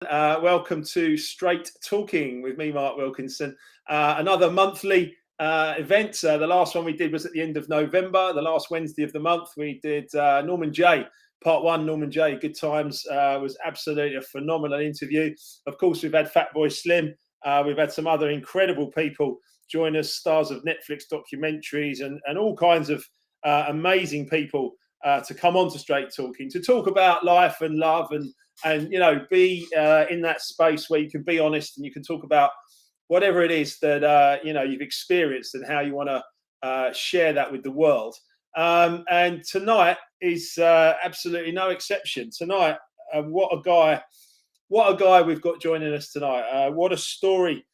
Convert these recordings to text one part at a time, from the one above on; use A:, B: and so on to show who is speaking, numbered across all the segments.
A: Welcome to Straight Talking with me, Mark Wilkinson. Another monthly event. The last one we did was at the end of November. The last Wednesday of the month, we did Norman J. Part 1, Norman J. Good times. Was absolutely a phenomenal interview. Of course, we've had Fatboy Slim. We've had some other incredible people join us, stars of Netflix documentaries and all kinds of amazing people to come on to Straight Talking, to talk about life and love and be in that space where you can be honest and you can talk about whatever it is that you've experienced and how you want to share that with the world. And tonight is absolutely no exception. Tonight, what a guy we've got joining us tonight. What a story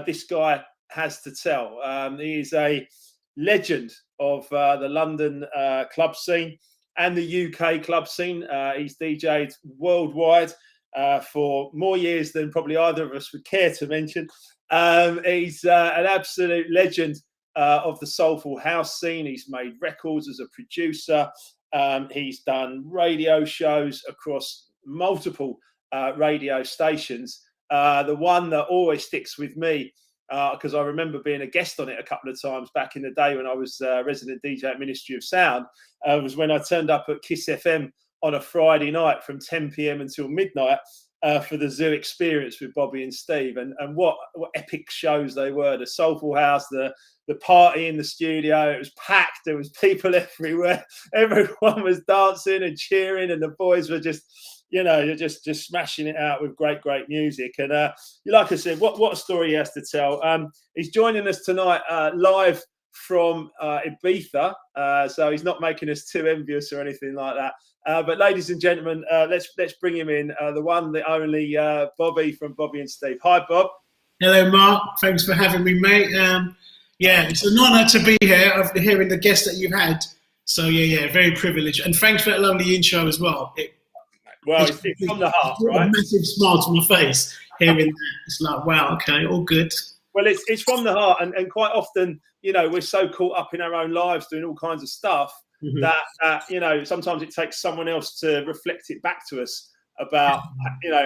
A: this guy has to tell. He is a legend of the London club scene and the UK club scene. He's DJ'd worldwide for more years than probably either of us would care to mention. He's an absolute legend of the soulful house scene. He's made records as a producer. He's done radio shows across multiple radio stations. The one that always sticks with me, because I remember being a guest on it a couple of times back in the day when I was resident DJ at Ministry of Sound, was when I turned up at Kiss FM on a Friday night from 10 p.m. until midnight for the Zoo Experience with Bobby and Steve. And what epic shows they were. The Soulful House, the party in the studio, it was packed. There was people everywhere. Everyone was dancing and cheering, and the boys were just smashing it out with great music. And like I said, what a story he has to tell. He's joining us tonight live from Ibiza, so he's not making us too envious or anything like that. But ladies and gentlemen, let's bring him in, the one, the only Bobby from Bobby and Steve. Hi, Bob.
B: Hello, Mark. Thanks for having me, mate. It's an honour to be here after hearing the guests that you've had. So very privileged. And thanks for that lovely intro as well.
A: It's from the heart, right?
B: A massive smile to my face hearing that. It's like, wow, okay, all good.
A: Well, it's from the heart, and quite often, we're so caught up in our own lives doing all kinds of stuff that sometimes it takes someone else to reflect it back to us about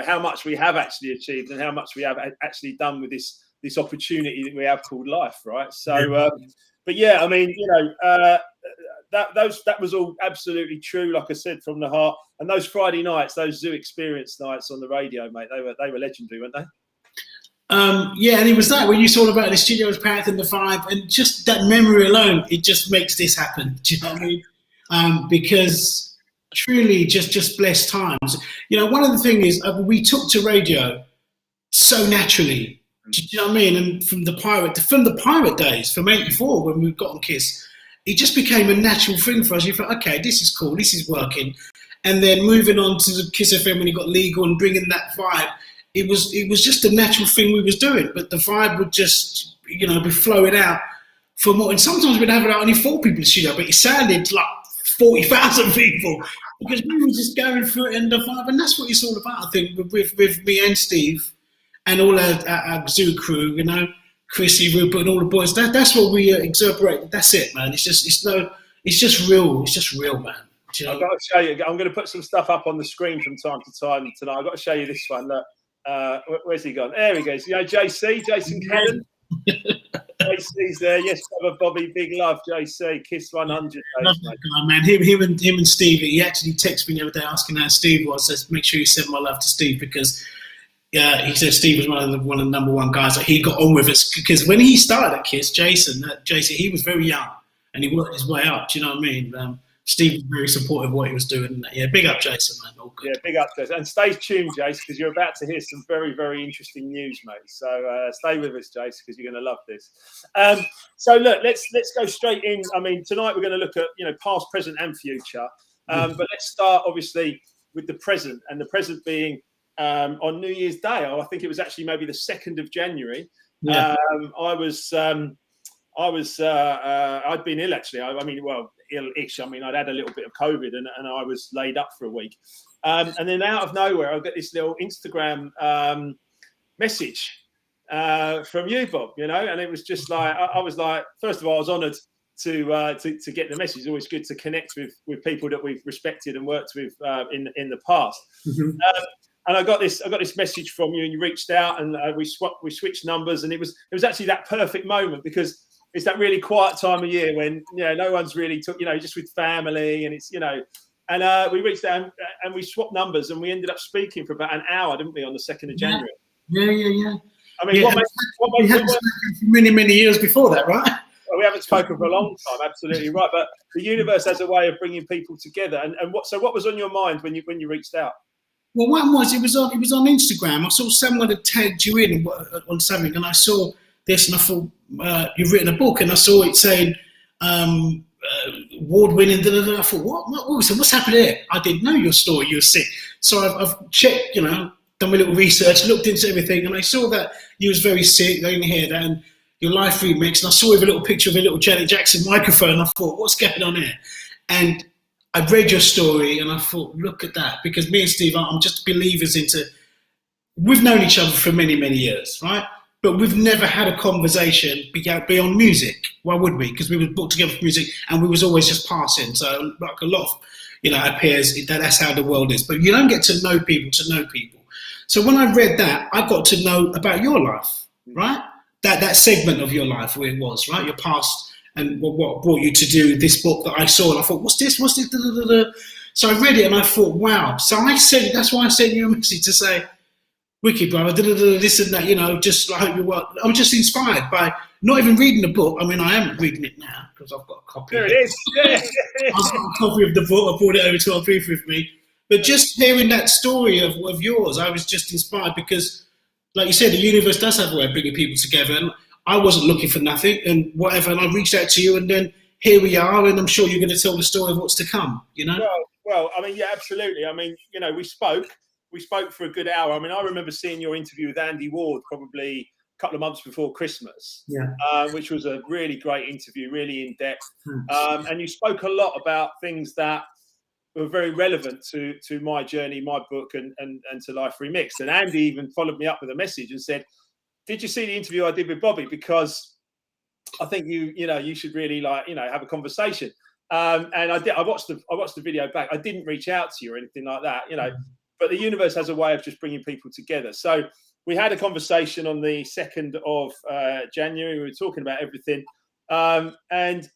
A: how much we have actually achieved and how much we have actually done with this opportunity that we have called life, right? So, that was all absolutely true, like I said, from the heart. And those Friday nights, those Zoo Experience nights on the radio, mate, they were legendary, weren't they?
B: And it was that when you saw about the studio was packed and the vibe, and just that memory alone, it just makes this happen. Do you know what I mean? Because truly, just blessed times. One of the things is we took to radio so naturally. Do you know what I mean? And from the pirate days, from '84 when we got on Kiss, it just became a natural thing for us. You thought, okay, this is cool, this is working. And then moving on to the Kiss FM when it got legal and bringing that vibe, it was just a natural thing we was doing. But the vibe would just, be flowing out for more. And sometimes we'd have it out only 4 people in the studio, but it sounded like 40,000 people because we were just going through it and the vibe. And that's what it's all about, I think, with me and Steve and all our Zoo crew, Chrissy, Rupert, and all the boys. That's what we exuberate. That's it, man. It's just real. It's just real, man.
A: I've got to show you. I'm going to put some stuff up on the screen from time to time tonight. I've got to show you this one. Look, where's he gone? There he goes. JC, Jason Cannon. JC's there. Yes, brother Bobby. Big love, JC. Kiss 100.
B: Love that guy, man. Him and Steve. He actually texted me the other day asking how Steve was. Says make sure you send my love to Steve because. He said Steve was one of the number one guys that he got on with us because when he started at Kiss, Jason, he was very young and he worked his way up. Do you know what I mean? Steve was very supportive of what he was doing. Yeah, big up, Jason, man. All good.
A: Yeah, big up, Jason. And stay tuned, Jason, because you're about to hear some very, very interesting news, mate. So stay with us, Jason, because you're going to love this. So look, let's go straight in. I mean, tonight we're going to look at past, present, and future. But let's start obviously with the present, and the present being. On New Year's Day, I think it was actually maybe the 2nd of January. Yeah. I'd been ill actually. Ill-ish. I'd had a little bit of COVID and I was laid up for a week. And then out of nowhere, I got this little Instagram message from you, Bob. And it was just like I was like, first of all, I was honoured to get the message. It's always good to connect with people that we've respected and worked with in the past. Mm-hmm. I got this message from you, and you reached out, and we switched numbers, and it was actually that perfect moment, because it's that really quiet time of year when no one's really just with family, and it's and we reached out and we swapped numbers, and we ended up speaking for about an hour, didn't we, on the 2nd of January?
B: Yeah.
A: I mean,
B: we haven't spoken for many years before that, right?
A: Well, we haven't spoken for a long time, absolutely right. But the universe has a way of bringing people together. And what was on your mind when you reached out?
B: Well, what it was on Instagram. I saw someone had tagged you in on something, and I saw this, and I thought you've written a book, and I saw it saying award-winning. I thought, what's happened here? I didn't know your story. You were sick, so I've checked, done my little research, looked into everything, and I saw that you was very sick. I didn't hear that, and your live remix, and I saw a little picture of a little Janet Jackson microphone, and I thought, what's going on here? And I read your story, and I thought, look at that, because me and Steve I'm just believers we've known each other for many years, right? But we've never had a conversation beyond music. Why would we? Because we were put together for music, and we was always just passing. So like a lot of our peers, that's how the world is. But you don't get to know people. So when I read that, I got to know about your life, right? That segment of your life, where it was, right? Your past, and what brought you to do this book that I saw, and I thought, what's this? Da, da, da, da. So I read it, and I thought, wow. So that's why I sent you a message to say, wicked, brother, da, da, da, this and that, just I hope you work. I'm just inspired by not even reading the book. I mean, I am reading it now, because I've got a copy.
A: There it is. Yeah.
B: I've got a copy of the book. I brought it over to our booth with me. But just hearing that story of yours, I was just inspired, because, like you said, the universe does have a way of bringing people together. And I wasn't looking for nothing and whatever. And I reached out to you, and then here we are. And I'm sure you're going to tell the story of what's to come,
A: Well, I mean, yeah, absolutely. I mean, we spoke for a good hour. I mean, I remember seeing your interview with Andy Ward probably a couple of months before Christmas, which was a really great interview, really in depth. And you spoke a lot about things that were very relevant to my journey, my book, and to Life Remixed. And Andy even followed me up with a message and said, "Did you see the interview I did with Bobby? Because I think you should really have a conversation." And I did. I watched the video back. I didn't reach out to you or anything like that, But the universe has a way of just bringing people together. So we had a conversation on the 2nd of January. We were talking about everything, and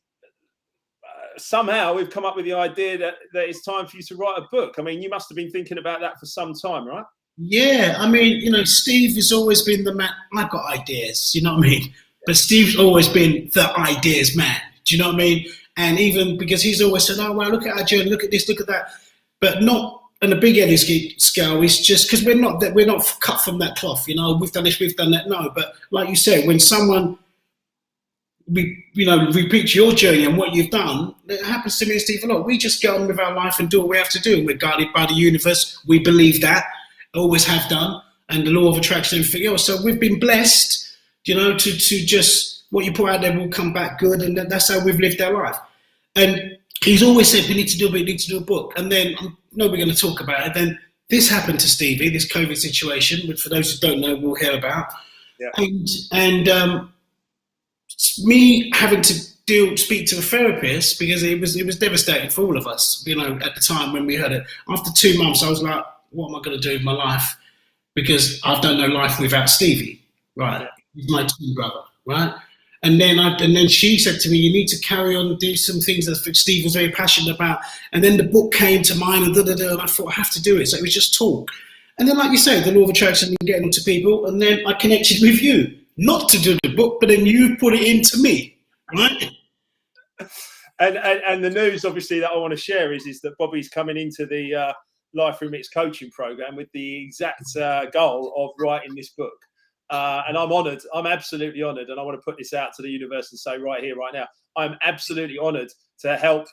A: somehow we've come up with the idea that it's time for you to write a book. I mean, you must have been thinking about that for some time, right?
B: Yeah, I mean, Steve has always been the man. I've got ideas, you know what I mean? But Steve's always been the ideas man, do you know what I mean? And even because he's always said, oh, well, look at our journey, look at this, look at that. But not on a big scale, it's just because we're not cut from that cloth, we've done this, we've done that. No, but like you said, when someone repeats your journey and what you've done, it happens to me and Steve a lot. We just get on with our life and do what we have to do. We're guided by the universe. We believe that, always have done, and the law of attraction and everything else. So we've been blessed, to just what you put out there will come back good, and that's how we've lived our life. And he's always said, we need to do a book. And then we're going to talk about it. Then this happened to Stevie, this COVID situation, which for those who don't know, we'll hear about. Yeah. And me having to speak to a therapist, because it was devastating for all of us, at the time when we heard it. After 2 months, I was like, what am I going to do with my life? Because I've done no life without Stevie, right? He's my twin brother, right? And then she said to me, you need to carry on and do some things that Steve was very passionate about. And then the book came to mind, and I thought, I have to do it. So it was just talk. And then, like you say, the law of attraction and getting into people. And then I connected with you, not to do the book, but then you put it into me, right?
A: And the news, obviously, that I want to share is that Bobby's coming into the Life Remix coaching program with the exact goal of writing this book. And I'm honoured. I'm absolutely honoured. And I want to put this out to the universe and say right here, right now, I'm absolutely honoured to help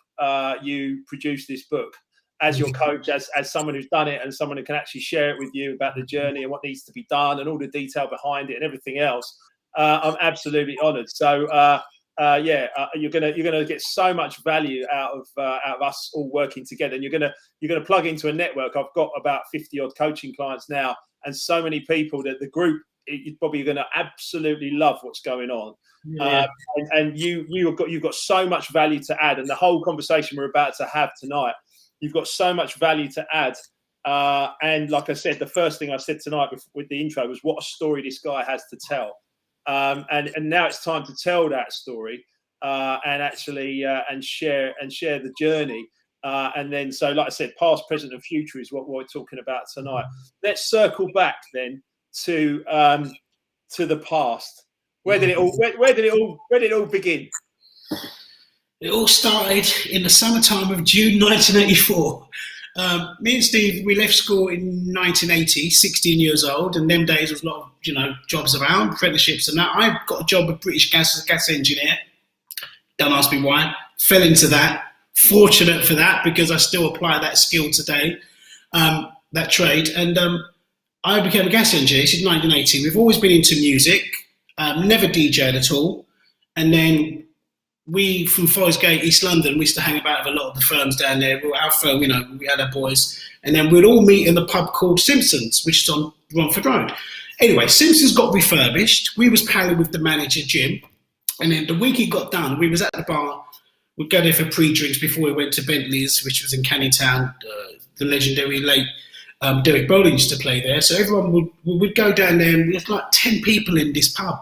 A: you produce this book as your coach, as someone who's done it and someone who can actually share it with you about the journey and what needs to be done and all the detail behind it and everything else. I'm absolutely honoured. So, you're gonna get so much value out of us all working together. And you're gonna plug into a network. I've got about 50 odd coaching clients now, and so many people that the group. You're probably going to absolutely love what's going on, and you've got so much value to add. And the whole conversation we're about to have tonight, you've got so much value to add And like I said, the first thing I said tonight with the intro was what a story this guy has to tell. And now it's time to tell that story and actually and share the journey. And then, so like I said, past, present, and future is what we're talking about tonight. Let's circle back then to the past. Where did it all begin?
B: It all started in the summertime of June 1984. Me and Steve, we left school in 1980, 16 years old, and them days was a lot of jobs around, apprenticeships and that. I got a job at British Gas as a gas engineer. Don't ask me why. Fell into that. Fortunate for that, because I still apply that skill today, that trade. And I became a gas engineer since 1980. We've always been into music, never DJed at all. And then we, from Forest Gate, East London, we used to hang about with a lot of the firms down there. Our firm, we had our boys. And then we'd all meet in the pub called Simpsons, which is on Romford Road. Anyway, Simpsons got refurbished. We was palling with the manager, Jim. And then the week it got done, we was at the bar. We'd go there for pre-drinks before we went to Bentley's, which was in Canning Town. The legendary late Derek Bowling used to play there. So everyone would go down there, and there's like 10 people in this pub.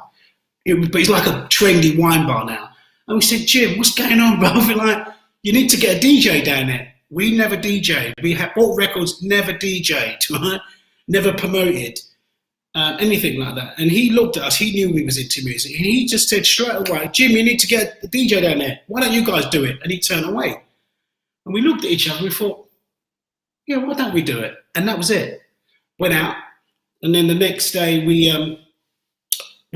B: But it's like a trendy wine bar now. And we said, Jim, what's going on, bro? We're like, you need to get a DJ down there. We never DJed. We had bought records, never DJed, right? Never promoted. Anything like that. And he looked at us, he knew we was into music, and he just said straight away, Jim, you need to get a DJ down there. Why don't you guys do it? And he turned away. And we looked at each other and we thought, yeah, why don't we do it? And that was it. Went out. And then the next day we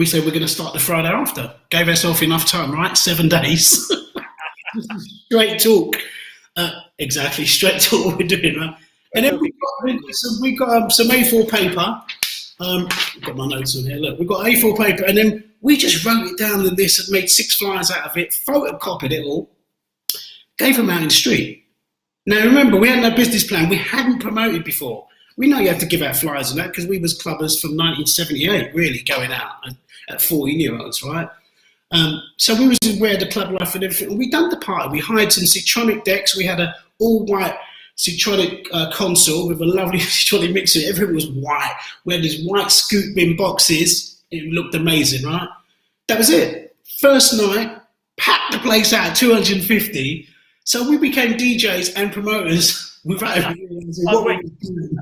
B: said we're going to start the Friday after. Gave ourselves enough time, right? 7 days. Straight talk. Exactly, straight talk what we're doing, right? And then we got some A4 paper. I've got my notes on here. Look, we've got A4 paper, and then we just wrote it down in this and made 6 flyers out of it, photocopied it all, gave them out in the street. Now, remember, we had no business plan. We hadn't promoted before. We know you have to give out flyers and that because we was clubbers from 1978, really, going out at 14-year-olds, right? So we was aware of the club life and everything. And we done the party. We hired some Citronic decks. We had an all-white Citronic console with a lovely Citronic mixer. Everything was white. We had these white scoop bin boxes. It looked amazing, right? That was it. First night, packed the place out at 250. So we became DJs and promoters without realizing what we were doing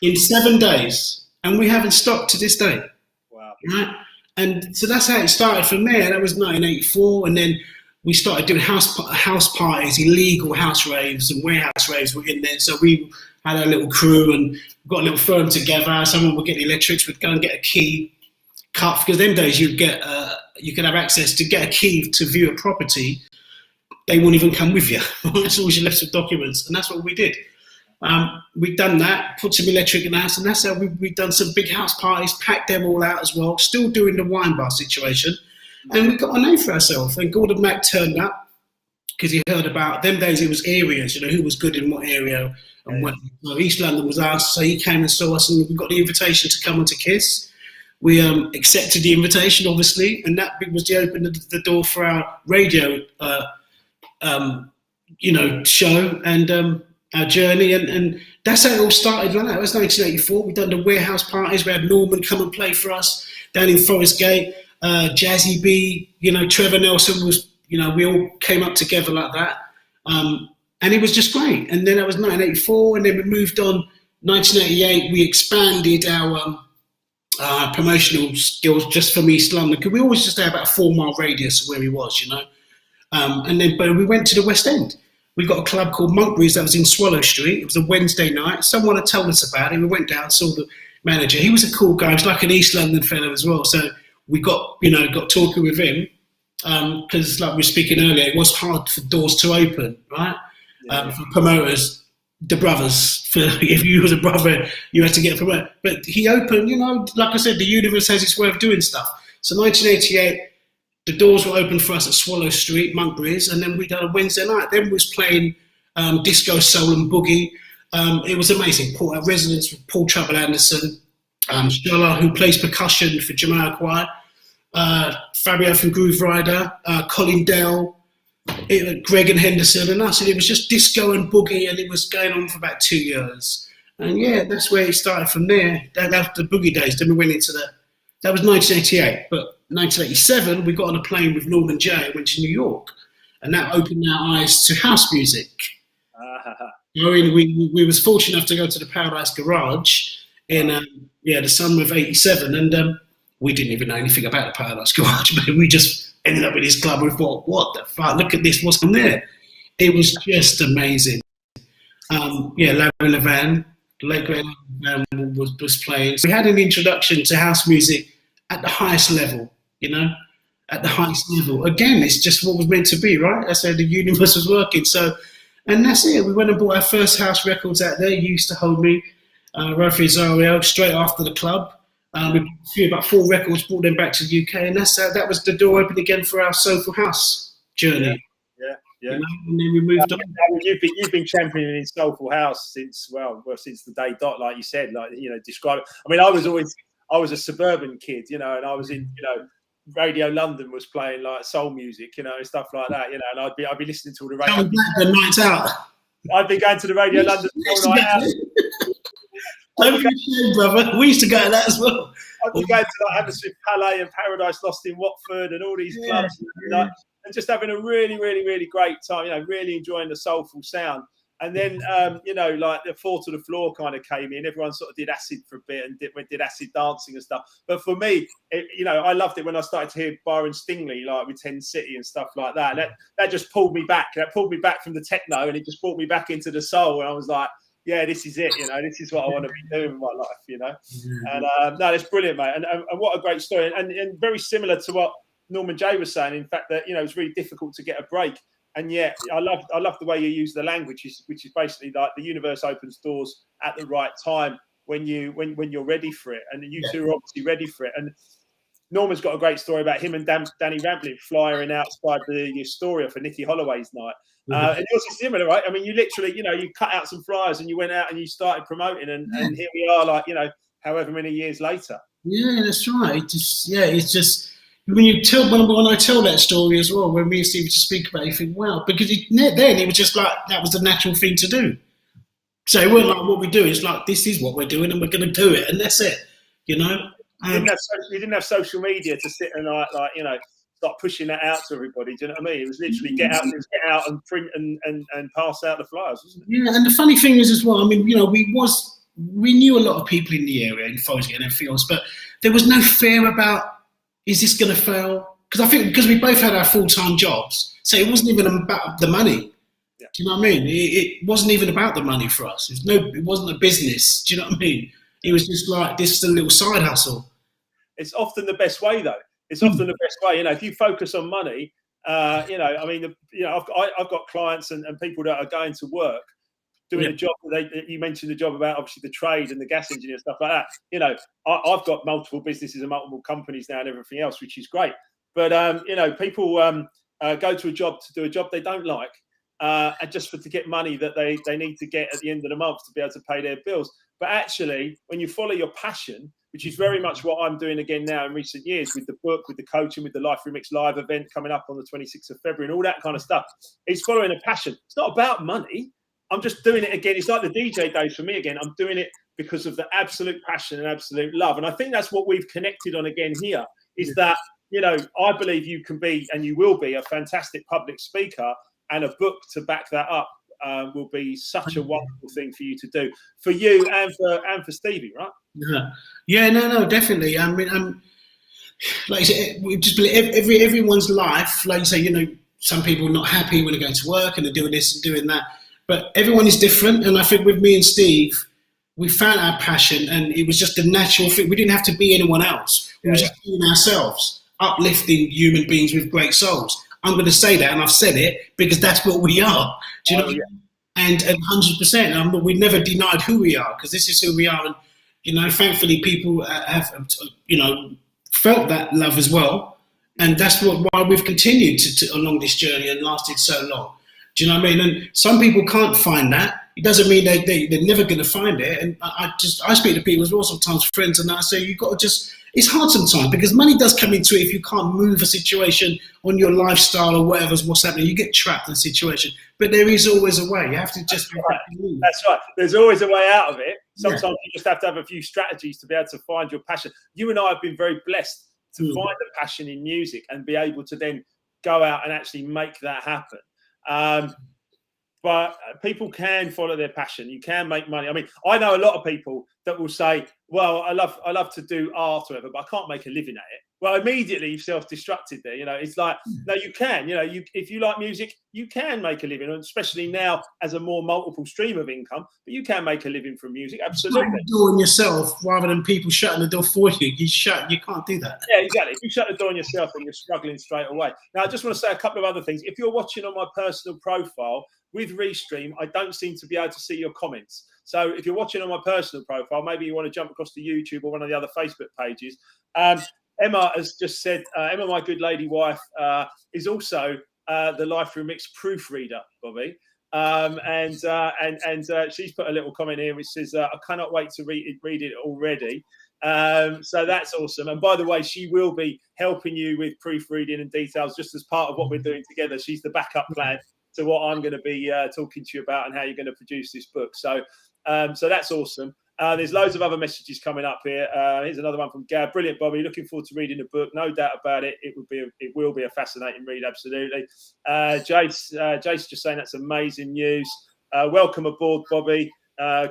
B: in 7 days. And we haven't stopped to this day.
A: Wow.
B: Right? And so that's how it started from there. That was 1984. And then we started doing house parties, illegal house raves and warehouse raves were in there. So we had a little crew and got a little firm together. Someone would get the electrics, would go and get a key cut, because them days you could have access to get a key to view a property. They won't even come with you. As long as you left some documents. And that's what we did. We'd done that, put some electric in the house, and that's how we'd done some big house parties, packed them all out as well, still doing the wine bar situation. And we got a name for ourselves. And Gordon Mack turned up because he heard about them days. It was areas, who was good in what area. And what, East London was us, so he came and saw us, and we got the invitation to come on to Kiss. We accepted the invitation, obviously, and that was the open the door for our radio, show and our journey. And that's how it all started. Like that. It was 1984. We done the warehouse parties. We had Norman come and play for us down in Forest Gate. Jazzy B, Trevor Nelson was, we all came up together like that. And it was just great. And then that was 1984, and then we moved on. 1988, we expanded our promotional skills just from East London, because we always just had about a 4-mile radius of where we was, but we went to the West End. We got a club called Monkberry's that was in Swallow Street. It was a Wednesday night. Someone had told us about it. We went down, saw the manager. He was a cool guy. He was like an East London fellow as well. So we got talking with him, because like we were speaking earlier, it was hard for doors to open, right? For promoters, the brothers. If you was a brother, you had to get promoted. But he opened, like I said, the universe has its way of doing stuff. So 1988, the doors were open for us at Swallow Street, Monkberry's, and then we done a Wednesday night. Then we was playing disco, soul and boogie. It was amazing. Our residents with Paul Trouble Anderson, Shola, who plays percussion for Jamiroquai, Fabio from Groove Rider, Colin Dell, Greg and Henderson and us. And it was just disco and boogie, and it was going on for about 2 years. And yeah, that's where it started from there. That was the boogie days. Then we went into that was 1988. But 1987, we got on a plane with Norman Jay and went to New York. And that opened our eyes to house music. We was fortunate enough to go to the Paradise Garage in the summer of '87, and we didn't even know anything about the Paradise Garage, but we just ended up in this club. We thought, what the fuck? Look at this! What's on there? It was just amazing. Larry Levan, the late great Larry Levan was playing. So we had an introduction to house music at the highest level, at the highest level. Again, it's just what was meant to be, right? That's how the universe was working. So, and that's it. We went and bought our first house records out there. You Used to Hold Me, Rafi Zario, straight after the club. We threw about 4 records, brought them back to the UK, and that was the door open again for our soulful house journey.
A: Yeah.
B: And then we moved on.
A: You've been championing in soulful house since the day dot, like you said, describe it. I mean, I was a suburban kid, and I was in, Radio London was playing like soul music, and stuff like that, and I'd be listening to all the radio.
B: The nights out.
A: I'd be going to the Radio London all night out.
B: Don't be ashamed, brother. We used to go to that as well.
A: I'd be going to like Hammersmith Palais and Paradise Lost in Watford and all these clubs, and just having a really, really, really great time. Really enjoying the soulful sound. And then, like the 4 to the Floor kind of came in. Everyone sort of did acid for a bit and did acid dancing and stuff. But for me, I loved it when I started to hear Byron Stingley, like with 10 City and stuff like that. That just pulled me back. That pulled me back from the techno, and it just brought me back into the soul. And I was like, yeah, this is it. This is what I want to be doing with my life. And no, it's brilliant, mate. And what a great story. And very similar to what Norman Jay was saying. In fact, that it's really difficult to get a break. And yeah, I love the way you use the language, which is basically like the universe opens doors at the right time when you're ready for it, and you two are obviously ready for it. And Norman's got a great story about him and Danny Ramplin flying outside the Astoria for Nicky Holloway's night. And yours is similar, right? I mean, you literally, you cut out some flyers and you went out and you started promoting, and here we are, like however many years later. Yeah,
B: that's right. It's just. When I tell that story as well, when me and Steve used to speak about it, you think, wow, because then it was just like that was the natural thing to do. So it wasn't like what we do. It's like, this is what we're doing and we're going to do it, and that's it. You
A: didn't have social media to sit and start pushing that out to everybody. Do you know what I mean? It was literally get out and print and pass out the flyers, wasn't it? Yeah,
B: and the funny thing is as well, I mean, we knew a lot of people in the area in Folsgate and everything else, but there was no fear about, is this going to fail? Because I think because we both had our full-time jobs, so it wasn't even about the money. Yeah. Do you know what I mean? It wasn't even about the money for us. It wasn't a business. Do you know what I mean? It was just like, this is a little side hustle.
A: It's often the best way, though. It's often the best way. If you focus on money, I've got clients and people that are going to work, doing a job that you mentioned the job about obviously the trade and the gas engineer stuff like that. I've got multiple businesses and multiple companies now and everything else, which is great. But people go to a job to do a job they don't like, and just to get money that they need to get at the end of the month to be able to pay their bills. But actually, when you follow your passion, which is very much what I'm doing again now in recent years with the book, with the coaching, with the Life Remix Live event coming up on the 26th of February and all that kind of stuff, it's following a passion. It's not about money. I'm just doing it again. It's like the DJ days for me again. I'm doing it because of the absolute passion and absolute love. And I think that's what we've connected on again here, is that, I believe you can be, and you will be, a fantastic public speaker, and a book to back that up will be such a wonderful thing for you to do, for you and for Stevie, right?
B: No, definitely. I mean, like you said, we just believe everyone's life, like you say, some people are not happy when they're going to work and they're doing this and doing that. But everyone is different, and I think with me and Steve, we found our passion, and it was just a natural thing. We didn't have to be anyone else. We were just being ourselves, uplifting human beings with great souls. I'm going to say that, and I've said it, because that's what we are. Do you know what I mean? And 100%, we never denied who we are, because this is who we are. And, thankfully, people have, felt that love as well. And that's why we've continued to along this journey and lasted so long. Do you know what I mean? And some people can't find that. It doesn't mean they're never going to find it. And I speak to people as well, sometimes friends, and I say, you've got to it's hard sometimes because money does come into it if you can't move a situation on your lifestyle or what's happening. You get trapped in a situation. But there is always a way. You have to just...
A: That's right. There's always a way out of it. Sometimes you just have to have a few strategies to be able to find your passion. You and I have been very blessed to find a passion in music and be able to then go out and actually make that happen. But people can follow their passion. You can make money. I mean, I know a lot of people that will say, well, I love to do art or whatever, but I can't make a living at it. Well, immediately you've self-destructed there. You know, it's like, no, you can. You know, if you like music, you can make a living, and especially now as a more multiple stream of income. But you can make a living from music, absolutely.
B: Shutting the door on yourself rather than people shutting the door for you. You can't do that.
A: Yeah, exactly. If you shut the door on yourself, then you're struggling straight away. Now, I just want to say a couple of other things. If you're watching on my personal profile with Restream, I don't seem to be able to see your comments. So if you're watching on my personal profile, maybe you want to jump across to YouTube or one of the other Facebook pages. Emma has just said, Emma, my good lady wife, is also the Life Through Mix proofreader, Bobby. And she's put a little comment here which says, I cannot wait to read it already. So that's awesome. And by the way, she will be helping you with proofreading and details just as part of what we're doing together. She's the backup plan to what I'm going to be talking to you about and how you're going to produce this book. So that's awesome. There's loads of other messages coming up here. Here's another one from Gab. Brilliant, Bobby. Looking forward to reading the book. No doubt about it. It will be a fascinating read. Absolutely. Jace just saying that's amazing news. Welcome aboard, Bobby.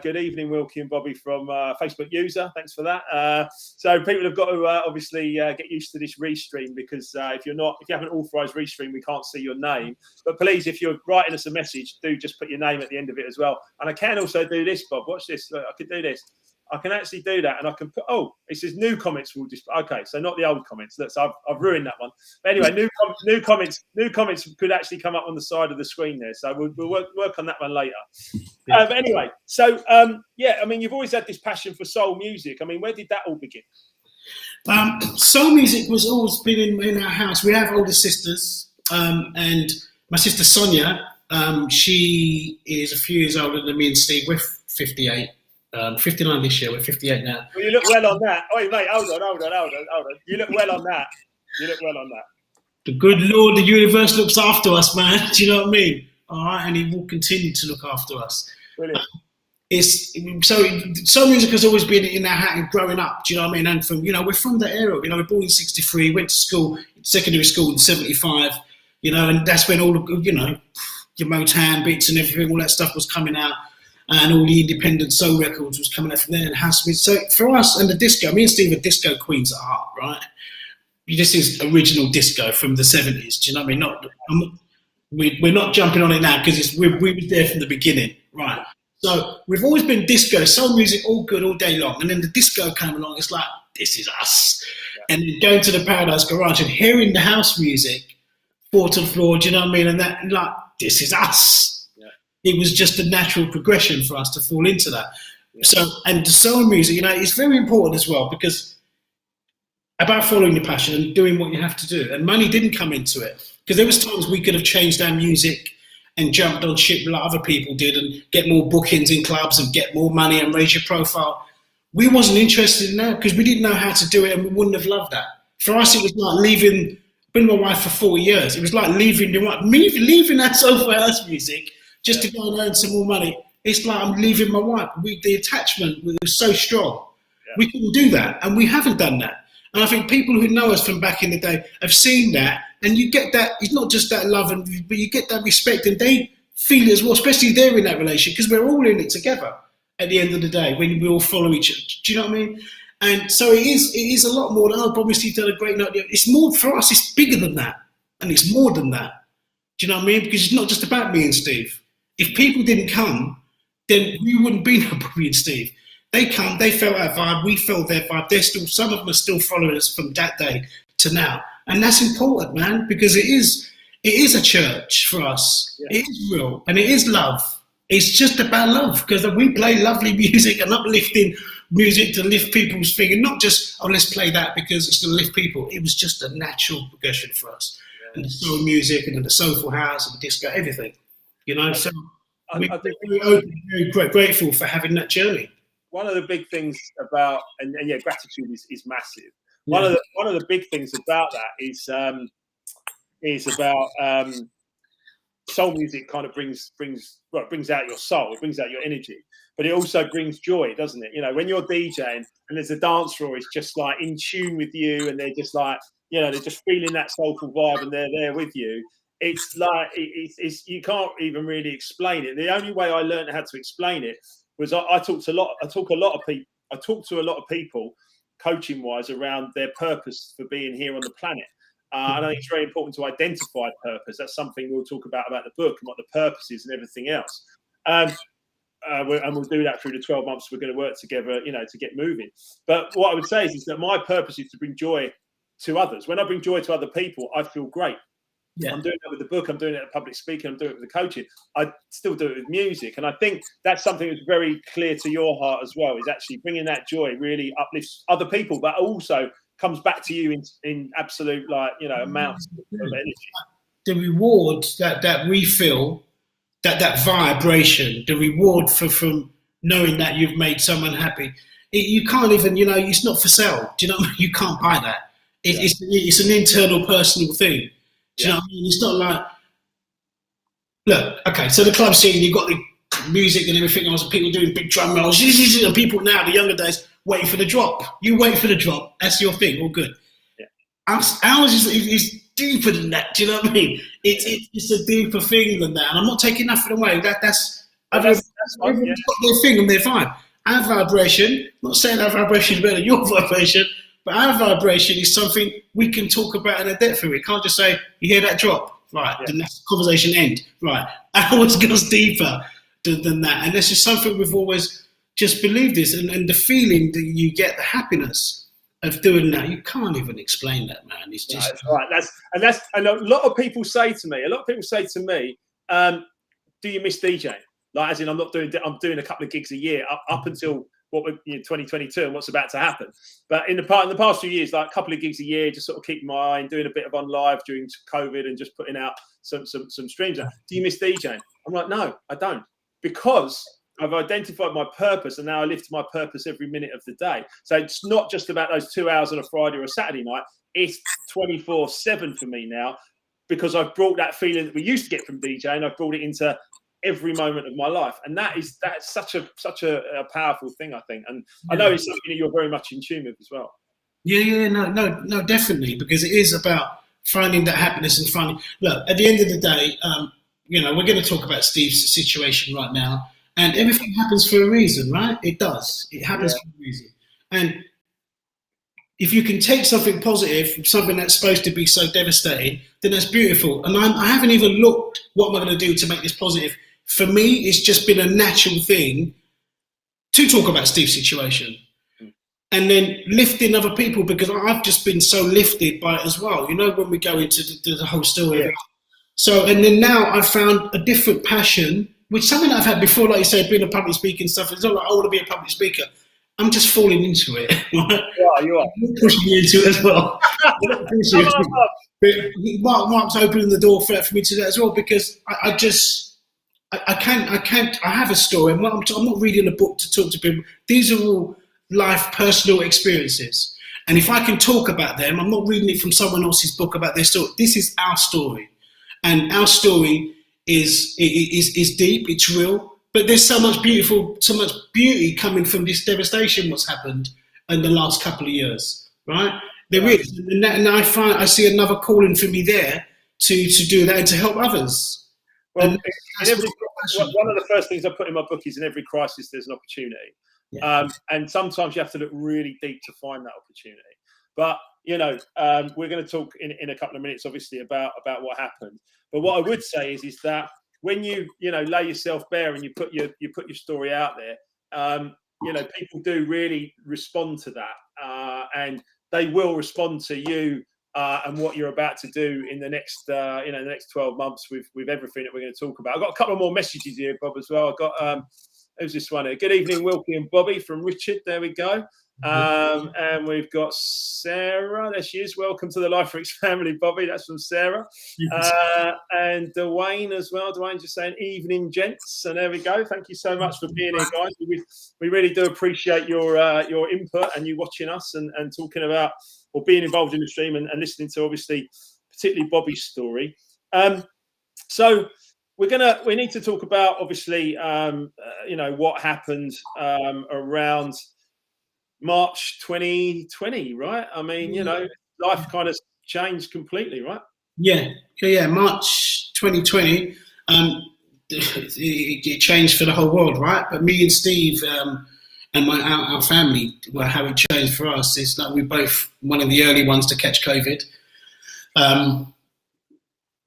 A: Good evening, Wilkie and Bobby from Facebook user. Thanks for that. So people have got to obviously get used to this Restream, because if you haven't authorized Restream, we can't see your name. But please, if you're writing us a message, do just put your name at the end of it as well. And I can also do this, Bob. Watch this. Look, I could do this. I can actually do that, and I can put. Oh, it says new comments will just. Okay, so not the old comments. So I've ruined that one. But anyway, new comments could actually come up on the side of the screen there. So we'll work on that one later. But anyway, so yeah, I mean, you've always had this passion for soul music. I mean, where did that all begin?
B: Soul music was always been in our house. We have older sisters, and my sister Sonia, she is a few years older than me and Steve. We're 58. 59 this year. We're 58 now.
A: Well, you look well on that. Oh, mate, hold on. You look well on that.
B: The good Lord, the universe looks after us, man. Do you know what I mean? All right, and He will continue to look after us.
A: Brilliant.
B: Soul music has always been in our hat growing up. Do you know what I mean? And from we're from that era. We're born in '63, went to school, secondary school in '75. And that's when all the your Motown bits and everything, all that stuff was coming out. And all the independent soul records was coming out from there, and house music. So for us and the disco, me and Steve are disco queens at heart, right? This is original disco from the 70s. Do you know what I mean? We're not jumping on it now because we were there from the beginning, right? So we've always been disco, soul music, all good all day long. And then the disco came along. It's like, this is us. Yeah. And then going to the Paradise Garage and hearing the house music, floor to floor. Do you know what I mean? And that, like, this is us. It was just a natural progression for us to fall into that. Yeah. So, and the soul music, it's very important as well, because about following your passion and doing what you have to do. And money didn't come into it, because there was times we could have changed our music and jumped on shit like other people did and get more bookings in clubs and get more money and raise your profile. We wasn't interested in that because we didn't know how to do it, and we wouldn't have loved that. For us, it was like leaving, been my wife for 40 years. It was like leaving that sofa house music just to go and earn some more money. It's like I'm leaving my wife. The attachment was so strong. Yeah. We couldn't do that, and we haven't done that. And I think people who know us from back in the day have seen that, and you get that. It's not just that love, but you get that respect, and they feel it as well, especially they're in that relationship, because we're all in it together at the end of the day when we all follow each other. Do you know what I mean? And so it is a lot more than, oh, Bobby Steve done a great night. It's more for us, it's bigger than that, and it's more than that. Do you know what I mean? Because it's not just about me and Steve. If people didn't come, then we wouldn't be no Bobby and Steve. They come, they felt our vibe, we felt their vibe. They're still, some of them are still following us from that day to now. And that's important, man, because it is a church for us. Yeah. It is real, and it is love. It's just about love, because we play lovely music and uplifting music to lift people's thing, and not just, oh, let's play that because it's going to lift people. It was just a natural progression for us. Yeah. And the soul music and the soulful house and the disco, everything. So we're very grateful for having that journey.
A: One of the big things about, and yeah, gratitude is massive. Yeah. One of the big things about that is about soul music kind of brings out your soul, it brings out your energy, but it also brings joy, doesn't it? You know, when you're DJing and there's a dance floor, it's just like in tune with you, and they're just like, you know, they're just feeling that soulful vibe, and they're there with you. It's like it's you can't even really explain it. The only way I learned how to explain it was I talk to a lot of people coaching wise around their purpose for being here on the planet. And I think it's very important to identify purpose. That's something we'll talk about the book and what the purpose is and everything else. And we'll do that through the 12 months we're going to work together, you know, to get moving. But what I would say is that my purpose is to bring joy to others. When I bring joy to other people, I feel great. Yeah. I'm doing it with the book. I'm doing it at public speaking. I'm doing it with the coaching. I still do it with music. And I think that's something that's very clear to your heart as well, is actually bringing that joy really uplifts other people, but also comes back to you in absolute, like, you know, amounts of energy.
B: The reward that we feel, that vibration, the reward from knowing that you've made someone happy, you can't even, you know, it's not for sale. Do you know what I mean? You can't buy that. It's an internal, personal thing. Do you know what I mean? It's not like, look, okay, so the club scene, you've got the music and everything else, and people doing big drum rolls, and people now, the younger days, waiting for the drop. You wait for the drop, that's your thing, all good. Yeah. Ours is deeper than that, do you know what I mean? It's a deeper thing than that, and I'm not taking nothing away. That's everyone's got their thing and their vibe. Our vibration, not saying our vibration is better than your vibration, but our vibration is something we can talk about in a depth of it. Can't just say, you hear that drop? Right, then that's the conversation end. Right, ours goes deeper than that. And this is something we've always just believed this. And the feeling that you get, the happiness of doing that, you can't even explain that, man. It's just...
A: That's and a lot of people say to me, do you miss DJing? Like, as in, I'm doing a couple of gigs a year up until 2022 and what's about to happen. But in the past few years, like a couple of gigs a year, just sort of keeping my eye and doing a bit of on live during COVID and just putting out some streams. Do you miss DJing? I'm like, no, I don't, because I've identified my purpose, and now I live to my purpose every minute of the day. So it's not just about those 2 hours on a Friday or a Saturday night. It's 24/7 for me now, because I've brought that feeling that we used to get from DJing. I've brought it into every moment of my life, and that's such a powerful thing, I think. And I know it's something that you're very much in tune with as well.
B: No, definitely, because it is about finding that happiness and finding. Look, at the end of the day, we're going to talk about Steve's situation right now, and everything happens for a reason, right? It does. It happens for a reason, and if you can take something positive from something that's supposed to be so devastating, then that's beautiful. And I haven't even looked what am I going to do to make this positive. For me, it's just been a natural thing to talk about Steve's situation and then lifting other people, because I've just been so lifted by it as well. You know, when we go into the whole story. Yeah. So, and then now I've found a different passion, which is something that I've had before, like you said, being a public speaking stuff. It's not like I want to be a public speaker. I'm just falling into it.
A: You are.
B: You're pushing me into it as well. But Mark's opening the door for me to do that as well, because I have a story. I'm not reading a book to talk to people. These are all life, personal experiences. And if I can talk about them, I'm not reading it from someone else's book about their story. This is our story. And our story is deep, it's real. But there's so much beauty coming from this devastation, what's happened in the last couple of years, right? There is. And I see another calling for me there to do that and to help others.
A: Well, one of the first things I put in my book is, in every crisis, there's an opportunity. Yeah. And sometimes you have to look really deep to find that opportunity. But, we're going to talk in a couple of minutes, obviously, about what happened. But what I would say is that when you lay yourself bare and you put your story out there, people do really respond to that, and they will respond to you and what you're about to do in the next the next 12 months with everything that we're going to talk about. I've got a couple of more messages here, Bob, as well. I've got who's this one here? Good evening, Wilkie and Bobby, from Richard. There we go. And we've got Sarah. There she is. Welcome to the Life Freaks family, Bobby. That's from Sarah. And Dwayne as well. Dwayne just saying, evening, gents. And there we go. Thank you so much for being here, guys. We really do appreciate your input and you watching us and talking about, or being involved in the stream and listening to, obviously, particularly Bobby's story. So we need to talk about, obviously, what happened around March 2020, right? I mean, life kind of changed completely, right?
B: Yeah. March 2020, it changed for the whole world, right? But me and Steve and our family, how it changed for us is like we're both one of the early ones to catch COVID.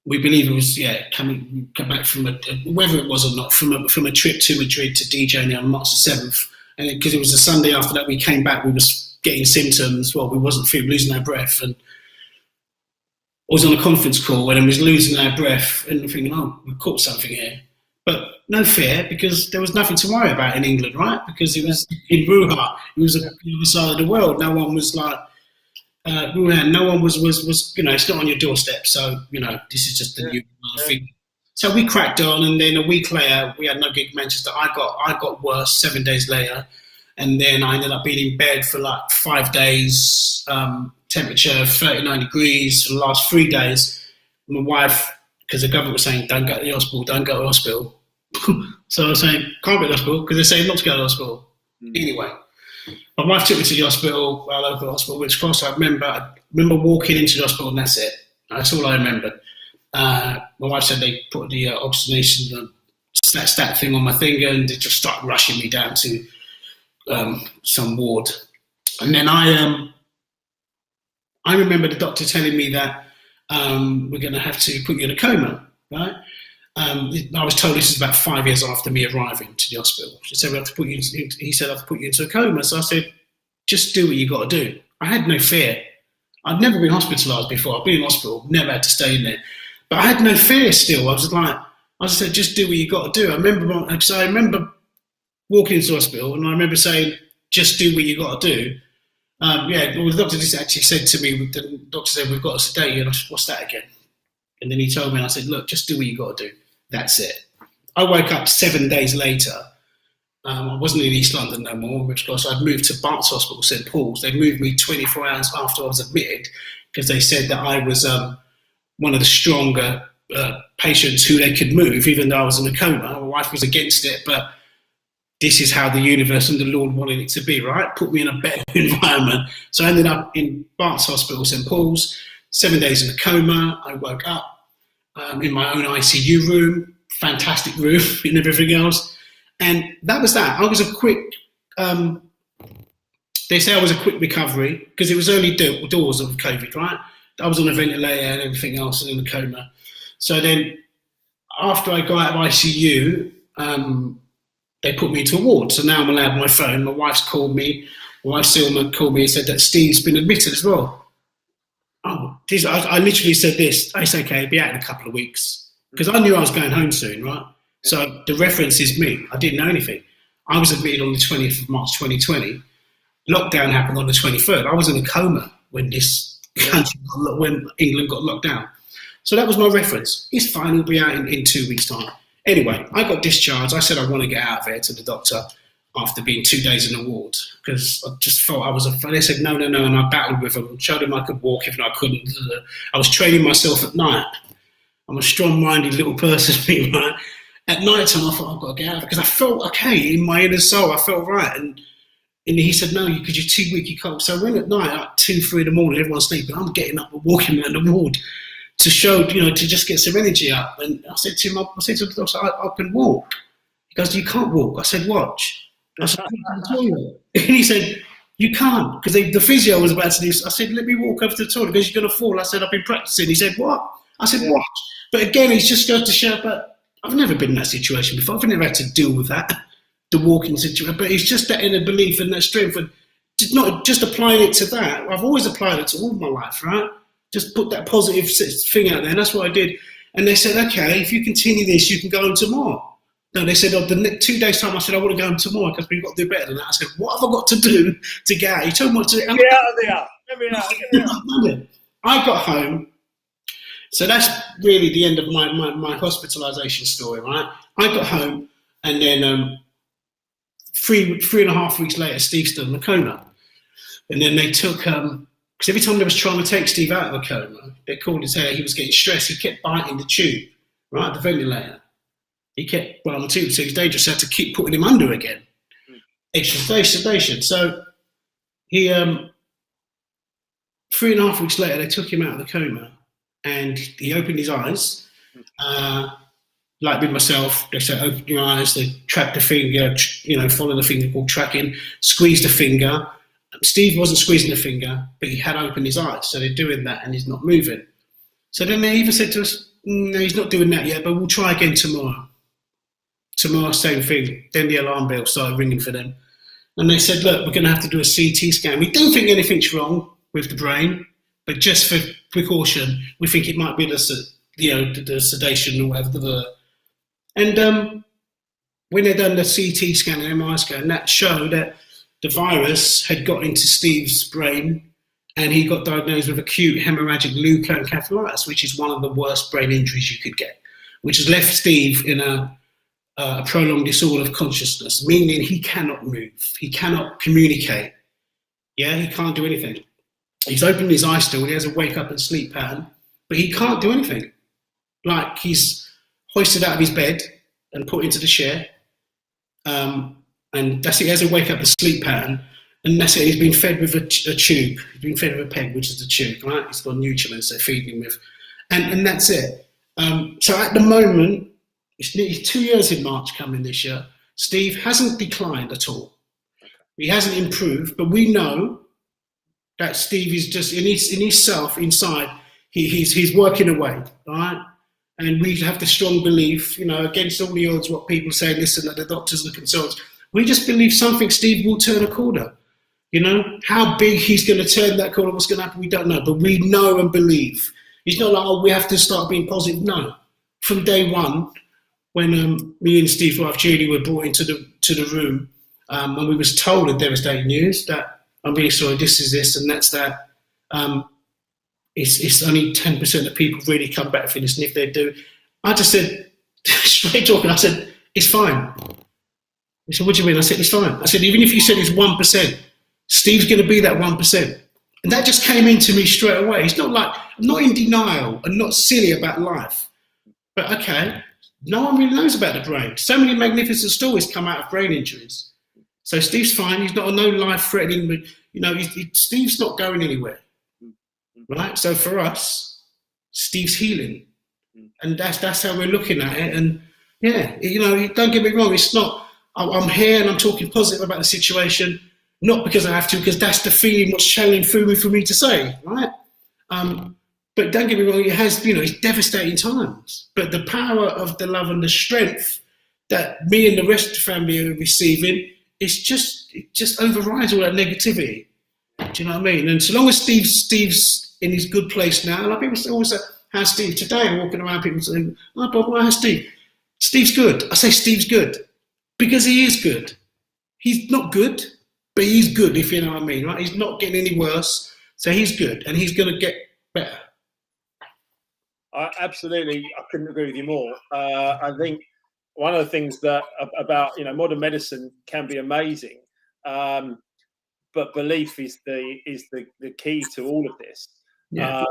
B: We believe it was come back from whether it was or not from a trip to Madrid to DJing on March the 7th, and because it was the Sunday after that we came back, we was getting symptoms. Well, we wasn't feeling, losing our breath, and I was on a conference call and I was losing our breath and thinking, oh, we caught something here. But no fear, because there was nothing to worry about in England, right? Because it was in Wuhan, it was on the other side of the world. No one was like, no one was it's not on your doorstep. So, this is just the new thing. So we cracked on, and then a week later, we had no gig in Manchester. I got worse 7 days later, and then I ended up being in bed for like 5 days, temperature 39 degrees for the last 3 days. My wife, because the government was saying, don't go to the hospital, don't go to the hospital. So I was saying, can't go to the hospital, because they're saying not to go to the hospital. Anyway, my wife took me to the hospital, our local hospital, which course I remember walking into the hospital, and that's it. That's all I remembered. My wife said they put the oxygenation stat thing on my finger, and they just started rushing me down to some ward. And then I remember the doctor telling me that we're going to have to put you in a coma, right? I was told this is about 5 years after me arriving to the hospital. He said, I have to put you into a coma. So I said, just do what you got to do. I had no fear. I'd never been hospitalised before. I've been in hospital, never had to stay in there. But I had no fear still. I just said, just do what you got to do. I remember walking into the hospital, and I remember saying, just do what you got to do. The doctor just actually said to me, the doctor said, we've got to sedate you. And I said, what's that again? And then he told me, and I said, look, just do what you got to do. That's it. I woke up 7 days later. I wasn't in East London no more, which course I'd moved to Barts Hospital, St Paul's. They moved me 24 hours after I was admitted, because they said that I was one of the stronger patients who they could move, even though I was in a coma. My wife was against it, but this is how the universe and the Lord wanted it to be, right? Put me in a better environment. So I ended up in Barts Hospital, St Paul's, 7 days in a coma. I woke up in my own ICU room, fantastic room and everything else. And that was that. I was a quick, they say I was a quick recovery, because it was early doors of COVID, right? I was on a ventilator and everything else and in a coma. So then after I got out of ICU, they put me into a ward. So now I'm allowed my phone. My wife's called me. My wife Silma called me and said that Steve's been admitted as well. Oh, I literally said this. It's okay, be out in a couple of weeks. Because I knew I was going home soon, right? So the reference is me. I didn't know anything. I was admitted on the 20th of March 2020. Lockdown happened on the 23rd. I was in a coma when when England got locked down. So that was my reference. It's fine, we'll be out in 2 weeks' time. Anyway, I got discharged. I said I want to get out of there to the doctor after being 2 days in the ward, because I just thought I was they said no, and I battled with them, showed them I could walk even though I couldn't. I was training myself at night. I'm a strong-minded little person, right? At night time, I thought I've got to get out of it, because I felt okay in my inner soul. I felt right, and he said no, because you're too weak, you can't. So when at night, like 2, 3 in the morning, everyone's sleeping, I'm getting up and walking around the ward to show, to just get some energy up. And I said to the doctor, I can walk. He goes, you can't walk. I said, watch. I said, and he said, you can't, because the physio was about to do. I said, let me walk over to the toilet, because you're going to fall. I said, I've been practicing. He said, what? I said, watch. But again, it's just goes to show, but I've never been in that situation before. I've never had to deal with that, the walking situation. But it's just that inner belief and that strength, and not just applying it to that. I've always applied it to all my life, right? Just put that positive thing out there, and that's what I did. And they said, okay, if you continue this, you can go on tomorrow. No, they said, the next 2 days' time, I said, I want to go home tomorrow, because we've got to do better than that. I said, what have I got to do to get out? He told me what to do.
A: Get out of there. Let me out.
B: I got home. So that's really the end of my hospitalisation story, right? I got home, and then 3.5 weeks later, Steve's still in a coma. And then they took, because every time they was trying to take Steve out of a coma, they called his hair, he was getting stressed, he kept biting the tube, right, the ventilator. He kept, well, on the tube, so he's dangerous, so I had to keep putting him under again. Extra sedation. So he, 3.5 weeks later, they took him out of the coma, and he opened his eyes. Like with myself, they said, open your eyes, they track the finger, follow the finger called tracking, squeeze the finger. Steve wasn't squeezing the finger, but he had opened his eyes, so they're doing that and he's not moving. So then they even said to us, no, he's not doing that yet, but we'll try again tomorrow. Tomorrow, same thing. Then the alarm bell started ringing for them. And they said, look, we're going to have to do a CT scan. We don't think anything's wrong with the brain, but just for precaution, we think it might be the sedation or whatever. And when they done the CT scan and MRI scan, that showed that the virus had got into Steve's brain, and he got diagnosed with acute hemorrhagic leukoencephalitis, which is one of the worst brain injuries you could get, which has left Steve in a prolonged disorder of consciousness, meaning he cannot move, he cannot communicate, he can't do anything. He's opened his eyes still, he has a wake up and sleep pattern, but he can't do anything. Like, he's hoisted out of his bed and put into the chair, and that's it. He has a wake up and sleep pattern, and that's it. He's been fed with a tube. He's been fed with a peg, which is the tube, right? He's got nutriments they're feeding him with, and that's it. So at the moment, it's nearly 2 years in March coming this year. Steve hasn't declined at all. He hasn't improved, but we know that Steve is just in himself, inside. He's working away, right? And we have the strong belief, against all the odds, what people say, listen, that the doctors and the consultants, we just believe something, Steve will turn a corner. How big he's going to turn that corner, what's going to happen, we don't know. But we know and believe. It's not like, we have to start being positive. No. From day one, when me and Steve's wife, Julie, were brought into the room, and we was told the devastating news that, I'm really sorry, this is this and that's that, it's only 10% of people really come back from this, and if they do, I just said, straight talking, I said, it's fine. He said, what do you mean? I said, it's fine. I said, even if you said it's 1%, Steve's going to be that 1%. And that just came into me straight away. It's not like, I'm not in denial and not silly about life. But okay, no one really knows about the brain. So many magnificent stories come out of brain injuries. So Steve's fine. He's not no life-threatening, Steve's not going anywhere. Right? So for us, Steve's healing. And that's how we're looking at it. And don't get me wrong, it's not, I'm here and I'm talking positive about the situation, not because I have to, because that's the feeling what's channeling through me for me to say, right? But don't get me wrong, it has, it's devastating times. But the power of the love and the strength that me and the rest of the family are receiving, it just overrides all that negativity. Do you know what I mean? And so long as Steve's in his good place now, like people always say, how's Steve today? I'm walking around, people saying, oh, Bob, how's Steve? Steve's good. I say Steve's good because he is good. He's not good, but he's good, if you know what I mean, right? He's not getting any worse, so he's good, and he's going to get better.
A: Absolutely, I couldn't agree with you more. I think one of the things that about modern medicine can be amazing, but belief is the key to all of this.
B: Yeah.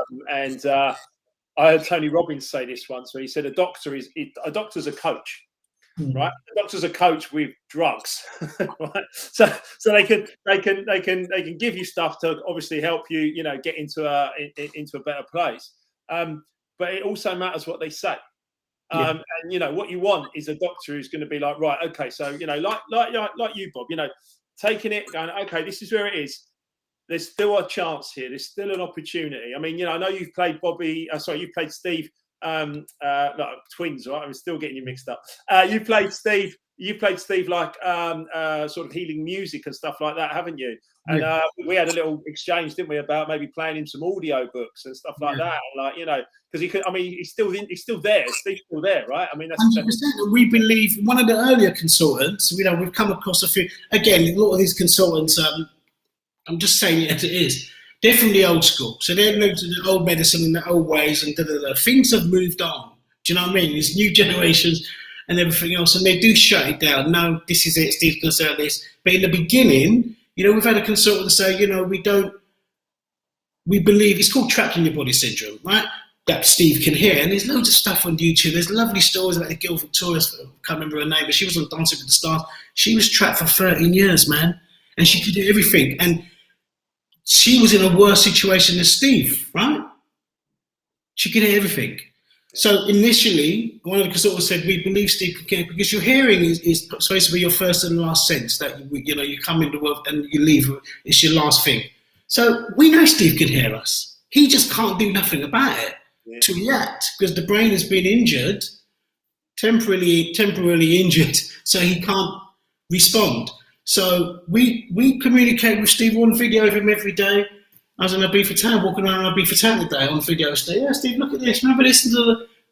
A: I heard Tony Robbins say this once, where he said a doctor's a coach, right? A doctor's a coach with drugs, right? So they can give you stuff to obviously help you, get into a better place. But it also matters what they say. And what you want is a doctor who's going to be like, right, okay, so like you, Bob, taking it, going, okay, this is where it is. There's still a chance here. There's still an opportunity. I mean, I know you've played you've played Steve, like twins, right? I'm still getting you mixed up. You played Steve like sort of healing music and stuff like that, haven't you? And we had a little exchange, didn't we, about maybe playing him some audio books and stuff like that. Like, because he could. I mean, he's still there. Steve's still there, right? I mean, that's
B: 100%. We believe one of the earlier consultants. We've come across a few. Again, a lot of these consultants. I'm just saying it as it is. They're from the old school, so they're moved to the old medicine and the old ways, and things have moved on. Do you know what I mean? There's new generations and everything else, and they do shut it down. No, this is it. Steve's going to say this. But in the beginning, we've had a consultant say, we believe it's called trapped in your body syndrome, right? that Steve can hear. And there's loads of stuff on YouTube. There's lovely stories about the girl Victoria, I can't remember her name, but she was on Dancing with the Stars. She was trapped for 13 years, man. And she could do everything. And she was in a worse situation than Steve, right? She could hear everything. So initially, one of the consultants said, we believe Steve can hear, because your hearing is supposed to be your first and last sense, that you come into the world and you leave, it's your last thing. So we know Steve can hear us. He just can't do nothing about it to react, because the brain has been injured, temporarily injured, so he can't respond. So we communicate with Steve on video of him every day. I was in Ibiza town, walking around Ibiza town today on video. Steve, yeah, Steve, look at this. Remember this?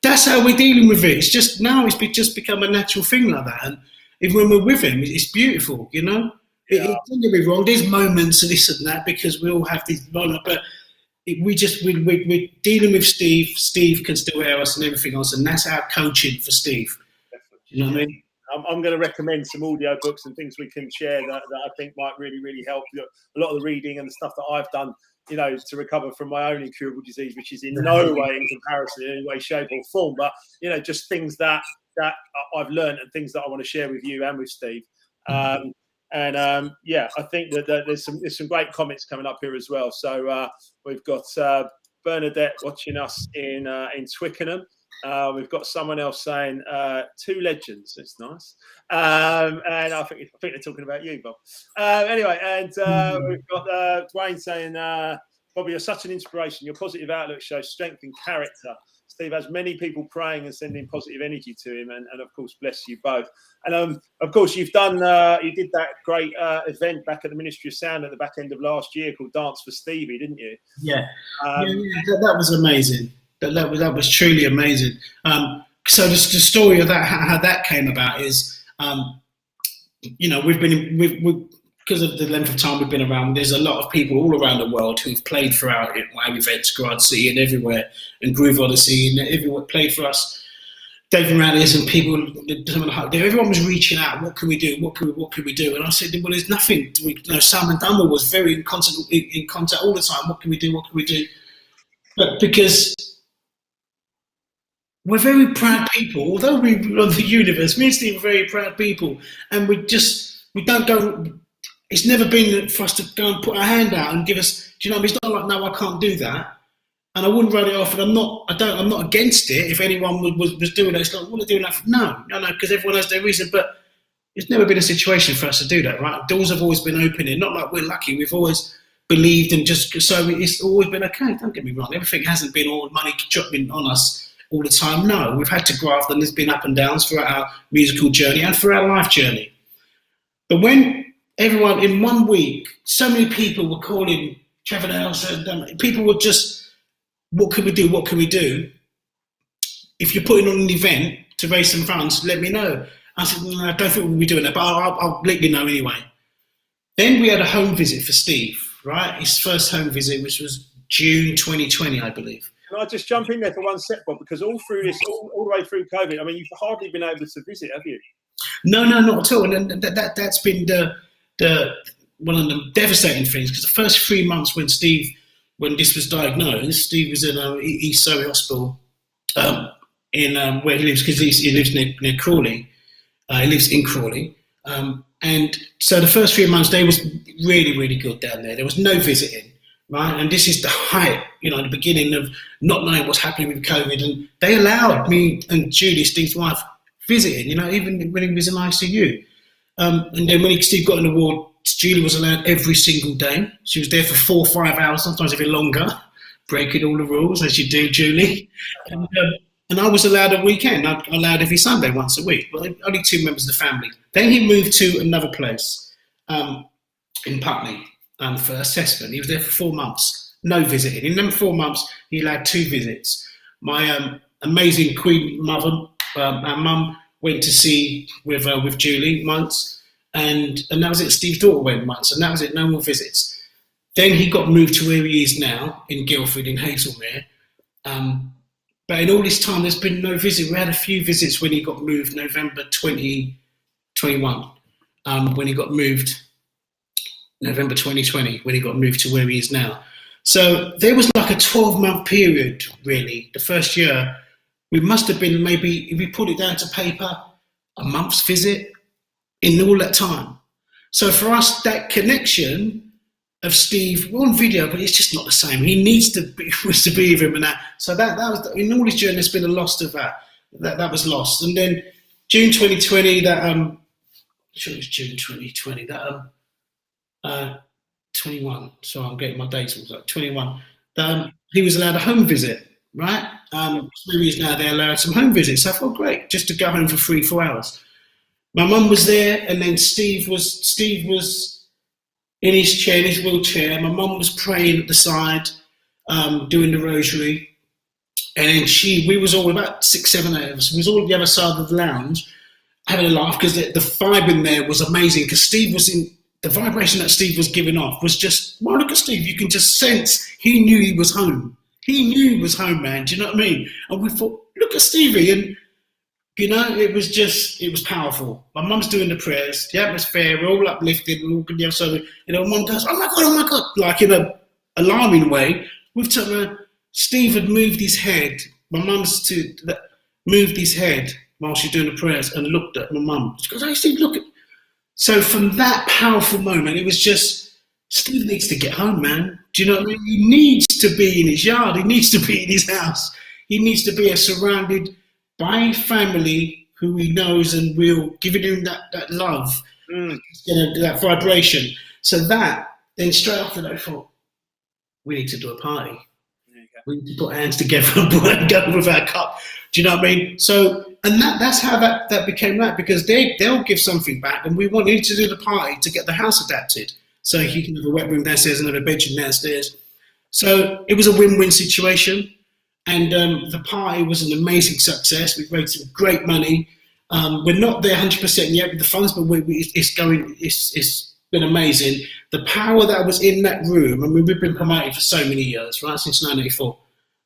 B: That's how we're dealing with it. It's just now it's just become a natural thing like that. And even when we're with him, it's beautiful, you know. Yeah. Don't get me wrong. There's moments of this and that, because we all have these moments, but we're dealing with Steve. Steve can still hear us and everything else, and that's our coaching for Steve.
A: Definitely.
B: You know what I mean?
A: I'm going to recommend some audio books and things we can share that I think might really, really help. A lot of the reading and the stuff that I've done, you know, to recover from my own incurable disease, which is in no way in comparison in any way, shape or form, but, you know, just things that I've learned and things that I want to share with you and with Steve. I think that there's some great comments coming up here as well. So we've got Bernadette watching us in Twickenham. We've got someone else saying two legends. It's nice, and I think they're talking about you, Bob. Anyway, and we've got Dwayne saying, "Bobby, you're such an inspiration. Your positive outlook shows strength and character. Steve has many people praying and sending positive energy to him, and of course, bless you both. And of course, you did that great event back at the Ministry of Sound at the back end of last year called Dance for Stevie, didn't you?
B: Yeah, that was amazing. That was truly amazing. So the story of that, how that came about is, you know, we've because of the length of time we've been around, there's a lot of people all around the world who've played for our events, GO Odyssey and everywhere, and Groove Odyssey and everywhere played for us. David Rallies and people, everyone was reaching out. What can we do? What can we do? And I said, well, there's nothing. Simon Dunmore was very in contact all the time. What can we do? What can we do? But because we're very proud people, although we run the universe, me and Steve are very proud people, and we don't go. It's never been for us to go and put our hand out and give us. Do you know what I mean? It's not like, no, I can't do that, and I wouldn't write it off. And I'm not against it. If anyone was doing that, it's like, what are they doing that for? No, because everyone has their reason. But it's never been a situation for us to do that, right? Doors have always been opening. Not like we're lucky. We've always believed, and just so it's always been okay. Don't get me wrong. Everything hasn't been all money dropping on us all the time. No, we've had to graft, and there's been up and downs throughout our musical journey and for our life journey. But when everyone in 1 week, so many people were calling Trevor Nelson, people were just, what can we do? What can we do? If you're putting on an event to raise some funds, let me know. I said, no, I don't think we'll be doing that, but I'll let you know anyway. Then we had a home visit for Steve, right? His first home visit, which was June 2020, I believe.
A: Can I just jump in there for 1 sec, Bob? Because all through this, all the way through COVID, I mean, you've hardly been able to visit, have you?
B: No, not at all. And that's been the one of the devastating things, because the first 3 months when this was diagnosed, Steve was in East Surrey Hospital in where he lives, because he lives near Crawley. He lives in Crawley. And so the first 3 months, they was really, really good down there. There was no visiting, right? And this is the height, the beginning of not knowing what's happening with COVID. And they allowed me and Julie, Steve's wife, visiting, even when he was in ICU. And then when Steve got an award, Julie was allowed every single day. She was there for 4 or 5 hours, sometimes even longer, breaking all the rules, as you do, Julie. And I was allowed a weekend. I allowed every Sunday, once a week, but only 2 members of the family. Then he moved to another place in Putney for assessment. He was there for 4 months, no visiting. In them 4 months, he allowed 2 visits. My amazing Queen mother, our mum, went to see with Julie once, and that was it. Steve's daughter went once, and that was it. No more visits. Then he got moved to where he is now in Guildford, in Hazelmere. But in all this time, there's been no visit. We had a few visits when he got moved, November 2021, when he got moved, November 2020, when he got moved to where he is now. So there was like a 12-month period, really. The first year, we must have been maybe, if we put it down to paper, a month's visit in all that time. So for us, that connection of Steve, we're on video, but it's just not the same. He needs to be with him and that. So that was, in all his journey, there's been a loss of that. That was lost. And then June 2020, I'm sure it was June 2020, 21. So I'm getting my dates all like 21. He was allowed a home visit, right? So he's now there allowed some home visits. So I thought, great, just to go home for 3-4 hours. My mum was there, and then Steve was in his chair, in his wheelchair. My mum was praying at the side, doing the rosary. And then we was all about 6, 7, 8 of us. We was all at the other side of the lounge having a laugh because the vibe in there was amazing because Steve was in, the vibration that Steve was giving off was just, well, look at Steve, you can just sense he knew he was home. He knew he was home, man. Do you know what I mean? And we thought, look at Stevie. And, you know, it was powerful. My mum's doing the prayers, the atmosphere, we're all uplifted and all good. So, you know, mum goes, oh my God, like in an alarming way. We've taken Steve had moved his head. My mum's moved his head while she's doing the prayers and looked at my mum. She goes, hey, Steve, look at. So from that powerful moment, it was just, Steve needs to get home, man. Do you know what I mean? He needs to be in his yard. He needs to be in his house. He needs to be surrounded by family who he knows and will giving him that love, you know, that vibration. So then straight after that, I thought, we need to do a party. We need to put hands together and go with our cup. Do you know what I mean? So, and that's how that became that, because they'll give something back, and we wanted to do the party to get the house adapted. So he can have a wet room downstairs and have a bedroom downstairs. So it was a win-win situation, and the party was an amazing success. We raised some great money. We're not there 100% yet with the funds, but it's been amazing. The power that was in that room, I mean, we've been promoting for so many years, right, since 1984.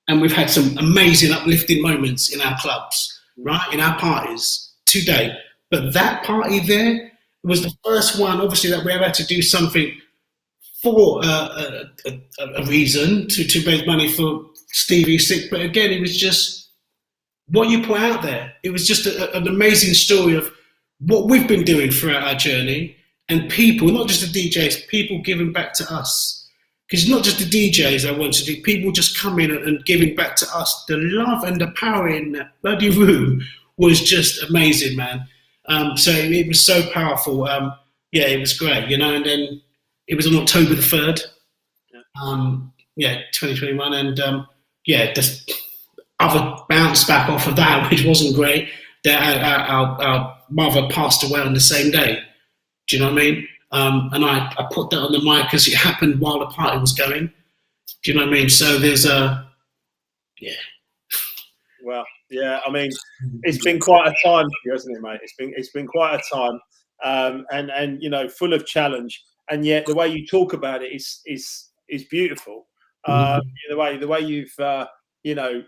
B: And we've had some amazing uplifting moments in our clubs, right, in our parties today. But that party there was the first one, obviously, that we ever had to do something for a reason to raise money for Stevie Sick. But again, it was just what you put out there. It was just an amazing story of what we've been doing throughout our journey. And people, not just the DJs, people giving back to us. Because it's not just the DJs that want to do, people just coming and giving back to us. The love and the power in that bloody room was just amazing, man. So it was so powerful. Yeah, it was great, you know. And then it was on October the 3rd, 2021. And just other bounce back off of that, which wasn't great, that our mother passed away on the same day. Do you know what I mean? And I put that on the mic because it happened while the party was going. Do you know what I mean? So there's
A: Well, yeah. I mean, it's been quite a time for you, hasn't it, mate? It's been quite a time, and you know, full of challenge. And yet, the way you talk about it is beautiful. The way you've you know,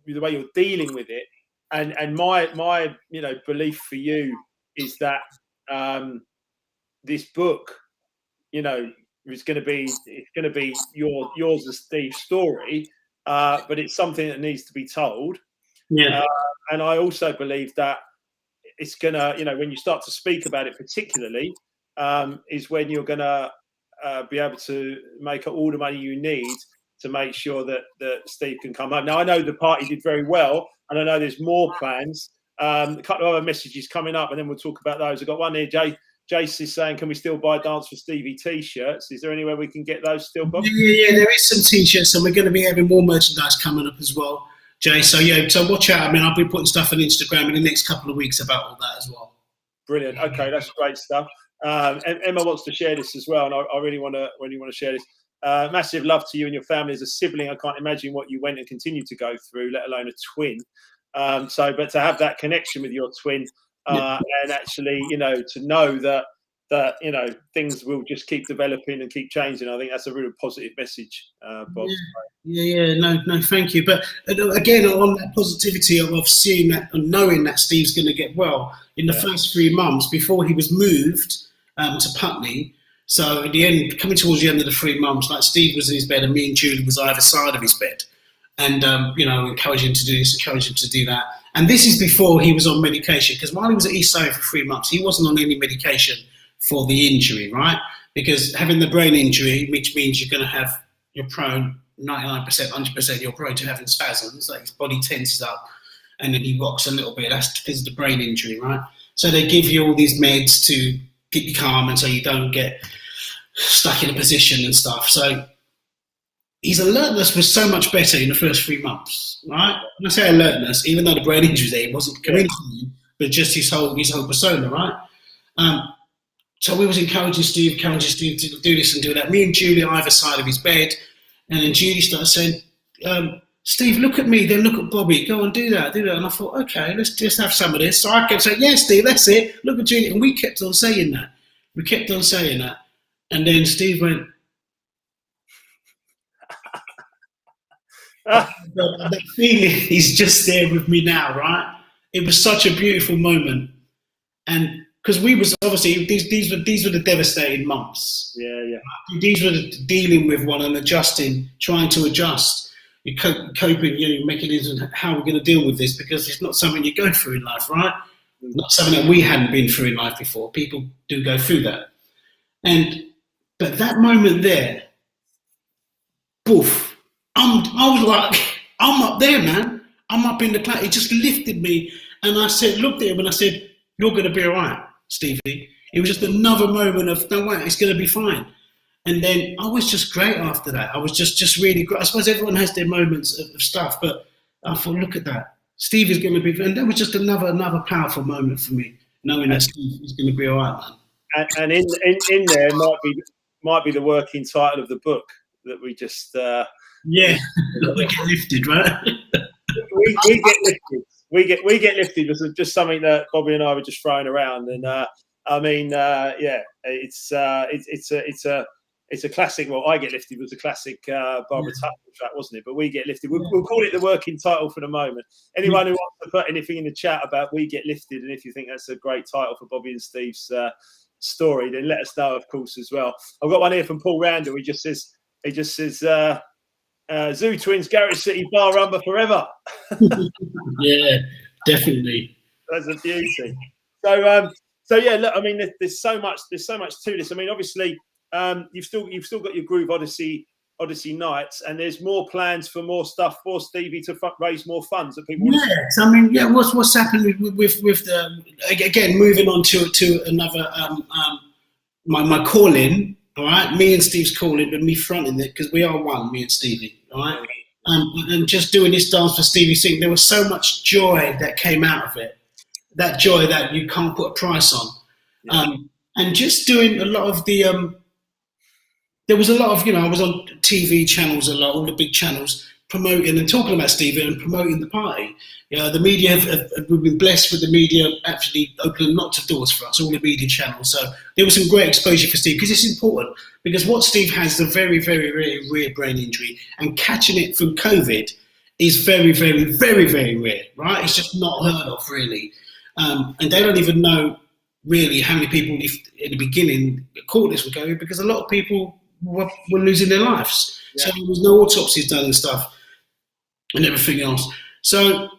A: the way you're dealing with it, and my you know, belief for you is that. This book, you know, it's going to be yours as Steve's story, but it's something that needs to be told.
B: Yeah.
A: And I also believe that it's gonna, you know, when you start to speak about it, particularly, is when you're gonna be able to make all the money you need to make sure that Steve can come home. Now I know the party did very well, and I know there's more plans. A couple of other messages coming up, and then we'll talk about those. I've got one here, Jace is saying, can we still buy Dance for Stevie t-shirts? Is there anywhere we can get those still, Bob?
B: Yeah, there is some t-shirts, and we're going to be having more merchandise coming up as well, Jay. So watch out. I mean, I'll be putting stuff on Instagram in the next couple of weeks about all that as well.
A: Brilliant. Okay, that's great stuff. Emma wants to share this as well, and I really want to share this. Massive love to you and your family as a sibling. I can't imagine what you went and continue to go through, let alone a twin. But to have that connection with your twin, and actually, you know, to know that you know, things will just keep developing and keep changing. I think that's a really positive message, Bob.
B: No, thank you. But again, on that positivity of seeing that and knowing that Steve's going to get well, in the first 3 months before he was moved to Putney, So at the end, coming towards the end of the 3 months, like Steve was in his bed and me and Julie was either side of his bed. And, encouraging him to do this, encouraging him to do that. And this is before he was on medication, because while he was at East Surrey for 3 months, he wasn't on any medication for the injury, right? Because having the brain injury, which means you're prone 99%, 100%, you're prone to having spasms, like his body tenses up and then he rocks a little bit. That's because of the brain injury, right? So they give you all these meds to keep you calm and so you don't get stuck in a position and stuff. So his alertness was so much better in the first 3 months, right? When I say alertness, even though the brain injury there, he wasn't communicating, but just his whole persona, right? So we was encouraging Steve to do this and do that. Me and Julie either side of his bed, and then Julie started saying, Steve, look at me, then look at Bobby, go and do that. And I thought, okay, let's just have some of this. So I kept saying, yeah, Steve, that's it. Look at Julie. And we kept on saying that. And then Steve went, that feeling is just there with me now, right? It was such a beautiful moment. And because we was obviously, these were the devastating months.
A: Yeah.
B: These were dealing with one and adjusting, trying to adjust. Your coping mechanisms, how we're going to deal with this, because it's not something you go through in life, right? Not something that we hadn't been through in life before. People do go through that. But that moment there, poof, I was like, I'm up there, man. I'm up in the cloud. It just lifted me. And I looked at him and I said, you're going to be all right, Stevie. It was just another moment of, no way, it's going to be fine. And then I was just great after that. I was just really great. I suppose everyone has their moments of stuff, but I thought, look at that. Steve is going to be, and that was just another powerful moment for me, knowing that Steve is going to be all right, man.
A: And in there might be the working title of the book that we just
B: we get lifted, right?
A: we get lifted. We get lifted was just something that Bobby and I were just throwing around, and it's a classic. Well, I Get Lifted was a classic Barbara Tuchman track, wasn't it? But We Get Lifted. We'll call it the working title for the moment. Anyone who wants to put anything in the chat about We Get Lifted, and if you think that's a great title for Bobby and Steve's story, then let us know, of course, as well. I've got one here from Paul Randall. He just says, Zoo Twins, Garage City Bar Rumba forever.
B: Yeah, definitely.
A: That's a beauty. So yeah, look, I mean, there's so much to this. I mean, obviously, you've still got your Groove Odyssey nights, and there's more plans for more stuff for Stevie to raise more funds that people.
B: Yes, I mean, yeah. What's happened with the again, moving on to another my calling. All right, me and Steve's calling, but me fronting it, because we are one, me and Stevie. All right, and just doing this Dance for Stevie thing, there was so much joy that came out of it. That joy that you can't put a price on. Yeah. And just doing a lot of the, there was a lot of, I was on TV channels a lot, all the big channels, promoting and talking about Stevie and promoting the party. The media, we've been blessed with the media actually opening lots of doors for us, all the media channels. So there was some great exposure for Steve, because it's important, because what Steve has is a very, very, very rare brain injury, and catching it from COVID is very, very, very, very rare, right? It's just not heard of, really. And they don't even know really how many people, if in the beginning, caught this with COVID, because a lot of people were losing their lives. Yeah. So there was no autopsies done and stuff and everything else. So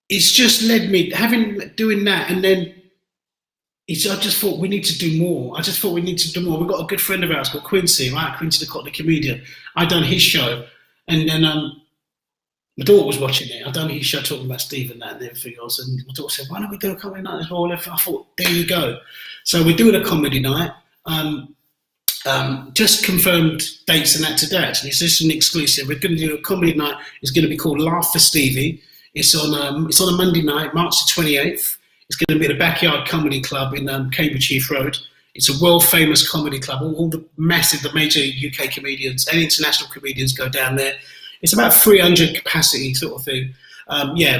B: it's just led me doing that, and then I just thought we need to do more. We've got a good friend of ours called Quincy, right? Quincy the Cockney comedian. I done his show, and then my daughter was watching it. I done his show talking about Steve and that and everything else, and my daughter said, "Why don't we do a comedy night as well?" I thought, there you go. So we're doing a comedy night. Just confirmed dates and that today, actually. It's just an exclusive. We're going to do a comedy night. It's going to be called Laugh for Stevie. It's on a Monday night, March the 28th. It's going to be at the Backyard Comedy Club in Cambridge Heath Road. It's a world famous comedy club. All the major UK comedians and international comedians go down there. It's about 300 capacity sort of thing.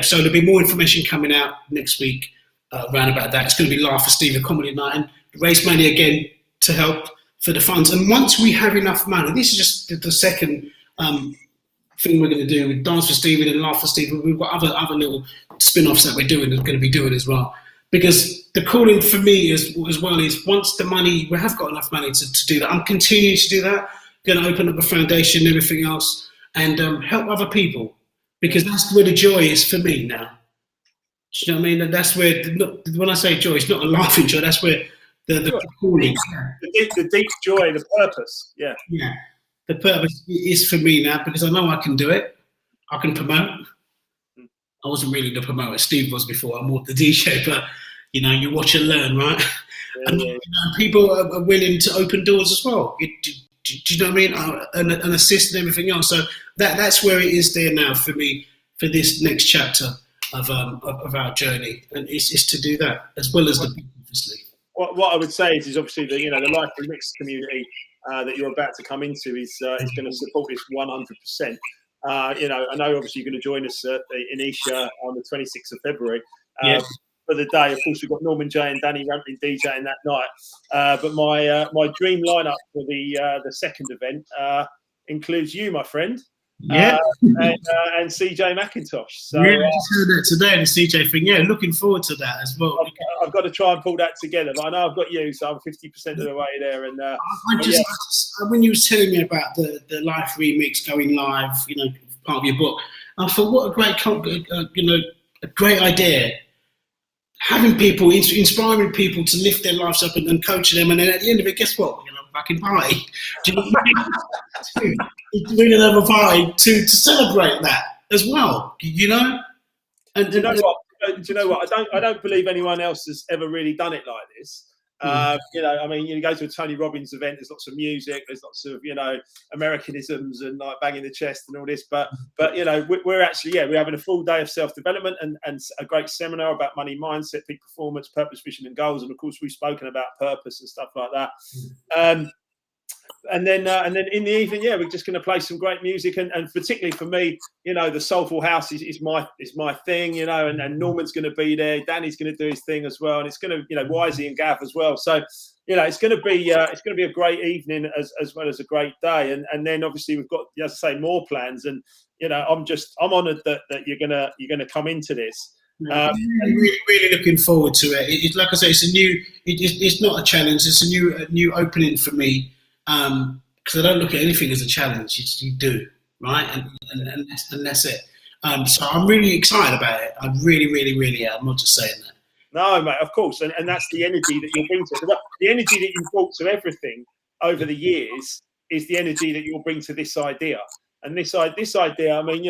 B: So there'll be more information coming out next week around about that. It's going to be Laugh for Stevie comedy night, and raise money again to help for the funds. And once we have enough money, this is just the second thing we're going to do with Dance for Stevie and Laugh for Stevie. We've got other little spin-offs that we're going to be doing as well. because the calling for me as well is once we have got enough money to do that, I'm continuing to do that, going to open up a foundation and everything else and help other people, because that's where the joy is for me now. Do you know what I mean? And that's where, when I say joy, it's not a laughing joy, that's where the calling.
A: The deep joy, the purpose, yeah.
B: Yeah, the purpose is for me now, because I know I can do it. I can promote. I wasn't really the promoter, Steve was before, I'm more the DJ, but you watch and learn, right?
A: Yeah,
B: and people are willing to open doors as well. Do you know what I mean? And assist and everything else. So that's where it is there now for me, for this next chapter of our journey, and it's to do that as well as the people, obviously.
A: What I would say is obviously the Life Remix community that you're about to come into is going to support this 100%. I know obviously you're going to join us in Isha on the 26th of February.
B: Yes.
A: For the day, of course, we've got Norman J and Danny Rampling DJing that night. But my dream lineup for the second event includes you, my friend,
B: and
A: CJ McIntosh. So
B: I just heard that today, the CJ thing. Yeah, looking forward to that as well.
A: I've got to try and pull that together, but I know I've got you, so I'm 50% of the way there. And
B: when you were telling me about the Life Remix going live, part of your book, I thought, what a great idea. Having people, inspiring people to lift their lives up and coaching them, and then at the end of it, guess what? We're going to have a fucking party. Do you know what I mean? We're going to have a party to celebrate that as well. And
A: do you know what? I don't believe anyone else has ever really done it like this. You go to a Tony Robbins event, there's lots of music, there's lots of Americanisms and like banging the chest and all this, but we're actually we're having a full day of self-development and a great seminar about money mindset, peak performance, purpose, vision and goals, and of course we've spoken about purpose and stuff like that. And then in the evening, we're just going to play some great music, and particularly for me, the soulful house is my thing, and Norman's going to be there, Danny's going to do his thing as well, and it's going to, Wisey and Gav as well. So, it's going to be a great evening as well as a great day, and then obviously we've got, as I say, more plans, and I'm honoured that you're gonna come into this.
B: I'm really looking forward to it. It's like I say, it's not a challenge, it's a new opening for me. Because I don't look at anything as a challenge. You do, right? And that's it. So I'm really excited about it. I really, really, really am. I'm not just saying that.
A: No, mate, of course. And that's the energy that you'll bring to it. The energy that you've brought to everything over the years is the energy that you'll bring to this idea. And this idea, I mean,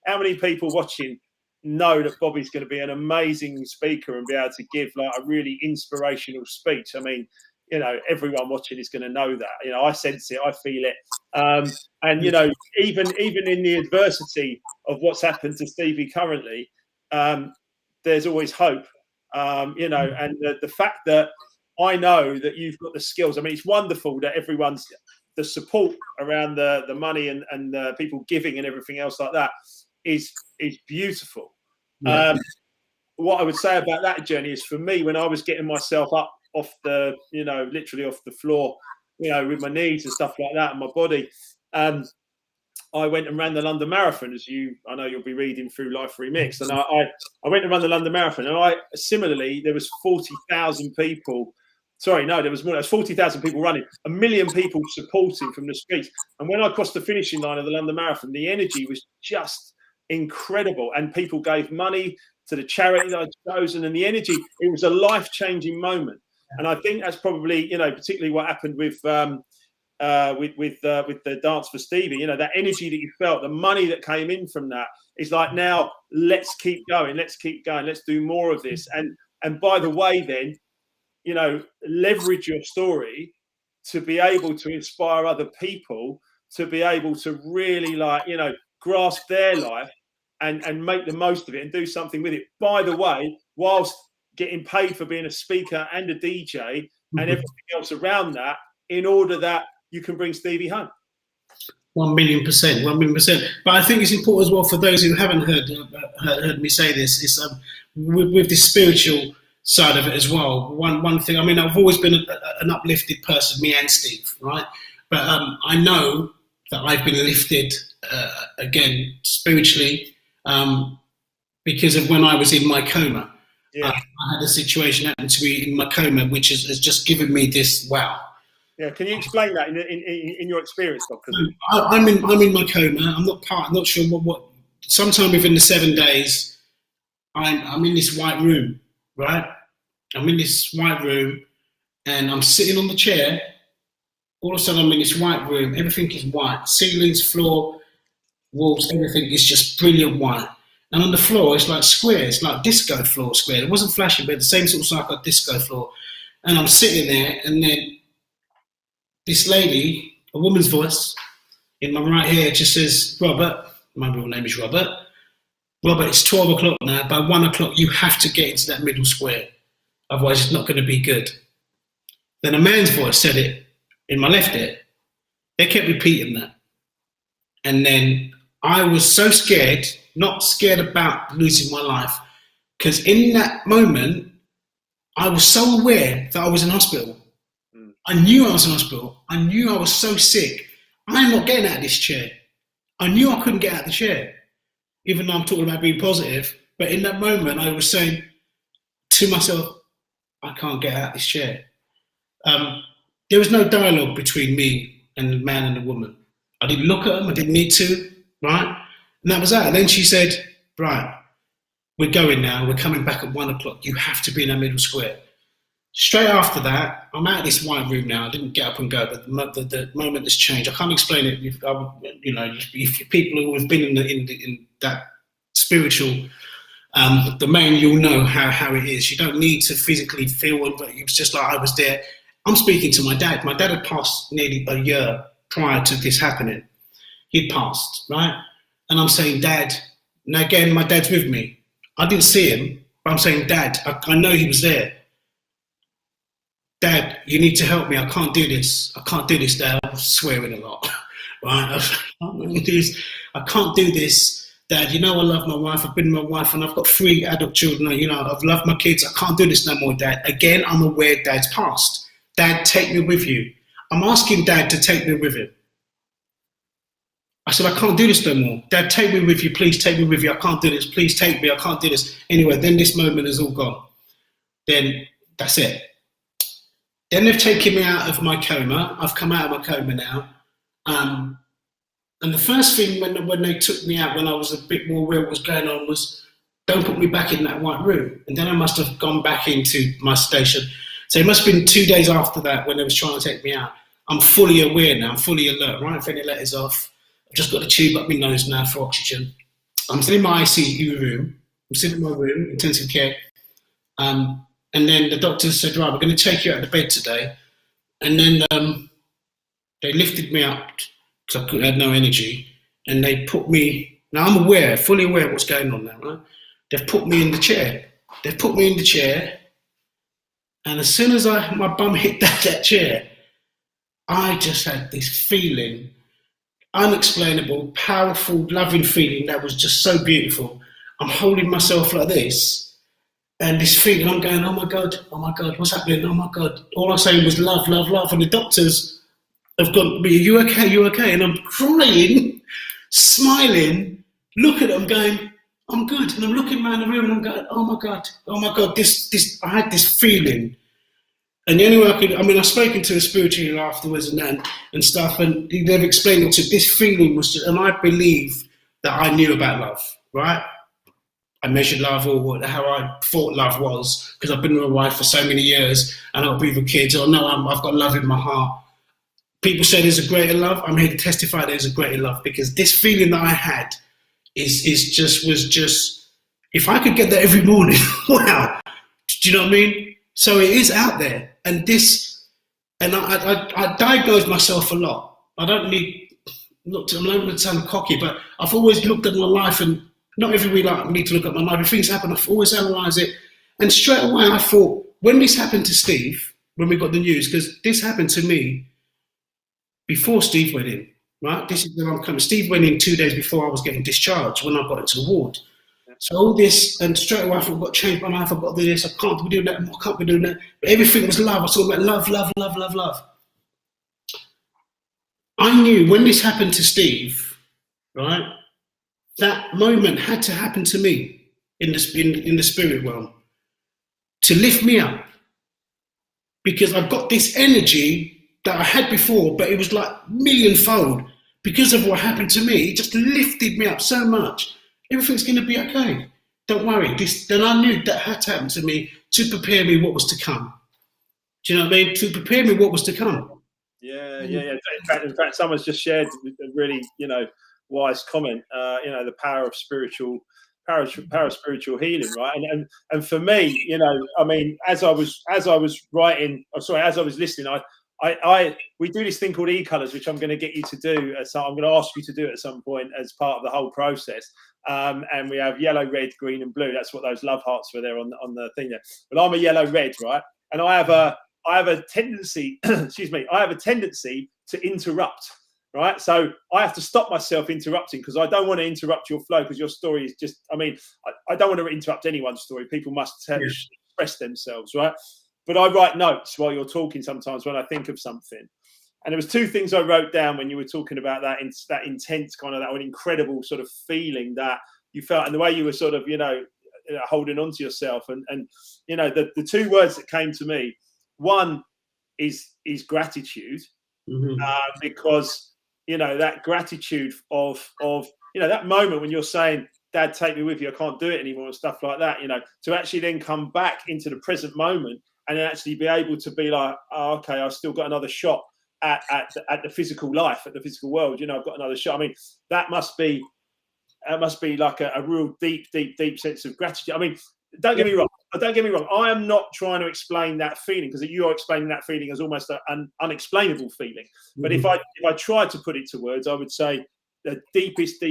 A: how many people watching know that Bobby's going to be an amazing speaker and be able to give like a really inspirational speech? I mean, everyone watching is going to know that. I sense it, I feel it, and even in the adversity of what's happened to Stevie currently, there's always hope. And the fact that I know that you've got the skills. I mean, it's wonderful that everyone's the support around the money and the people giving and everything else like that is beautiful.
B: Yeah.
A: What I would say about that journey is, for me, when I was getting myself up off the, literally off the floor, with my knees and stuff like that and my body. I went and ran the London Marathon, I know you'll be reading through Life Remix. And I went and ran the London Marathon, and similarly, there was 40,000 people. Sorry, no, there was more. There was 40,000 people running, 1 million people supporting from the streets. And when I crossed the finishing line of the London Marathon, the energy was just incredible. And people gave money to the charity that I'd chosen, and the energy, it was a life-changing moment. And I think that's probably, particularly what happened with the Dance for Stevie. That energy that you felt, the money that came in from that is like, now let's keep going, let's do more of this. And by the way, then, leverage your story to be able to inspire other people to be able to really grasp their life and make the most of it and do something with it. By the way, whilst getting paid for being a speaker and a DJ and everything else around that, in order that you can bring Stevie home.
B: 1,000,000%, 1,000,000%. But I think it's important as well for those who haven't heard me say this, is with the spiritual side of it as well. One thing, I mean, I've always been an uplifted person, me and Steve, right? But I know that I've been lifted again spiritually because of when I was in my coma.
A: Yeah.
B: I had a situation happen to me in my coma, which has just given me this wow.
A: Yeah, can you explain that in your experience, Doctor?
B: I'm in my coma. I'm not sure what. Sometime within the 7 days, I'm in this white room, right? I'm in this white room, and I'm sitting on the chair. All of a sudden, I'm in this white room. Everything is white. Ceilings, floor, walls, everything is just brilliant white. And on the floor, it's like squares, like disco floor square. It wasn't flashing, but the same sort of like a disco floor. And I'm sitting there, and then this lady, a woman's voice, in my right ear just says, Robert, my real name is Robert, it's 12 o'clock now. By 1 o'clock, you have to get into that middle square. Otherwise, it's not going to be good. Then a man's voice said it in my left ear. They kept repeating that. And then I was so scared, not scared about losing my life, because in that moment, I was so aware that I was in hospital. I knew I was in hospital. I knew I was so sick. I'm not getting out of this chair. I knew I couldn't get out of the chair, even though I'm talking about being positive. But in that moment, I was saying to myself, I can't get out of this chair. There was no dialogue between me and the man and the woman. I didn't look at them. I didn't need to, right? And that was that. And then she said, right, we're going now. We're coming back at 1 o'clock. You have to be in that middle square. Straight after that, I'm out of this white room now. I didn't get up and go, but the moment has changed. I can't explain it. If people who have been in that spiritual domain, you'll know how it is. You don't need to physically feel it, but it's just like I was there. I'm speaking to my dad. My dad had passed nearly a year prior to this happening. He'd passed, right? And I'm saying, Dad, and again, my dad's with me. I didn't see him, but I'm saying, Dad, I know he was there. Dad, you need to help me. I can't do this. I can't do this, Dad. I'm swearing a lot, right? I can't do this, Dad. You know I love my wife. I've been with my wife, and I've got 3 adult children. You know, I've loved my kids. I can't do this no more, Dad. Again, I'm aware Dad's passed. Dad, take me with you. I'm asking Dad to take me with him. I said, I can't do this no more. Dad, take me with you. Please take me with you. I can't do this. Please take me. I can't do this. Anyway, then this moment is all gone. Then that's it. Then they've taken me out of my coma. I've come out of my coma now. And the first thing when they took me out, when I was a bit more aware of what was going on, was don't put me back in that white room. And then I must have gone back into my station. So it must have been 2 days after that when they was trying to take me out. I'm fully aware now. I'm fully alert. Right ventilator's off. I've just got a tube up my nose now for oxygen. I'm still in my ICU room. I'm still in my room, intensive care. And then the doctor said, right, we're going to take you out of the bed today. And then they lifted me up because I had no energy. And they put me, now I'm aware, fully aware of what's going on now, right? They've put me in the chair. And as soon as my bum hit that chair, I just had this feeling, unexplainable, powerful, loving feeling that was just so beautiful. I'm holding myself like this. And this feeling, I'm going, oh my God, what's happening? Oh my God. All I'm saying was love, love, love. And the doctors have gone, are you okay? You okay? And I'm crying, smiling, looking at them going, I'm good. And I'm looking around the room and I'm going, oh my God, I had this feeling. And the only way I've spoken to a spiritual healer afterwards and stuff, and they've explained it to this feeling was just, and I believe that I knew about love, right? I measured love or how I thought love was, because I've been with my wife for so many years and I've been with kids. Or no, I've got love in my heart. People say there's a greater love. I'm here to testify there's a greater love, because this feeling that I had was just, if I could get that every morning, wow. Do you know what I mean? So it is out there. And I diagnose myself a lot. I don't need, I'm not going to sound cocky, but I've always looked at my life, and not every week I need to look at my life. If things happen, I've always analysed it. And straight away I thought, when this happened to Steve, when we got the news, because this happened to me before Steve went in, right? This is where I'm coming. Steve went in 2 days before I was getting discharged, when I got into the ward. So all this, and straight away I thought, I've got to change my life, I've got to do this, I can't be doing that, I can't be doing that. But everything was love. I was talking about love, love, love, love, love. I knew when this happened to Steve, right, that moment had to happen to me in the spirit realm. to lift me up, because I've got this energy that I had before, but it was like millionfold because of what happened to me. It just lifted me up so much. Everything's going to be okay. Don't worry. Then I knew that had to happen to me to prepare me what was to come. Do you know what I mean? To prepare me what was to come.
A: Yeah. In fact, someone's just shared a really, wise comment. The power of spiritual healing, right? And for me, as I was listening, we do this thing called e-colors, which I'm going to get you to do. So I'm going to ask you to do at some point as part of the whole process. And we have yellow, red, green, and blue. That's what those love hearts were there on the thing there. But I'm a yellow, red, right? And I have a tendency, I have a tendency to interrupt, right? So I have to stop myself interrupting, because I don't want to interrupt your flow, because your story is just, I don't want to interrupt anyone's story. People must express themselves, right? But I write notes while you're talking sometimes when I think of something. And there was two things I wrote down when you were talking about that intense kind of, that incredible sort of feeling that you felt, and the way you were sort of, holding on to yourself. And the two words that came to me, one is gratitude, because that gratitude of that moment when you're saying, Dad, take me with you, I can't do it anymore, and stuff like that, to actually then come back into the present moment and then actually be able to be like, oh, okay, I've still got another shot at the physical life, at the physical world. I've got another shot. That must be like a real deep sense of gratitude. Don't get me wrong. I am not trying to explain that feeling, because you are explaining that feeling as almost an unexplainable feeling. But if I tried to put it to words, I would say the deepest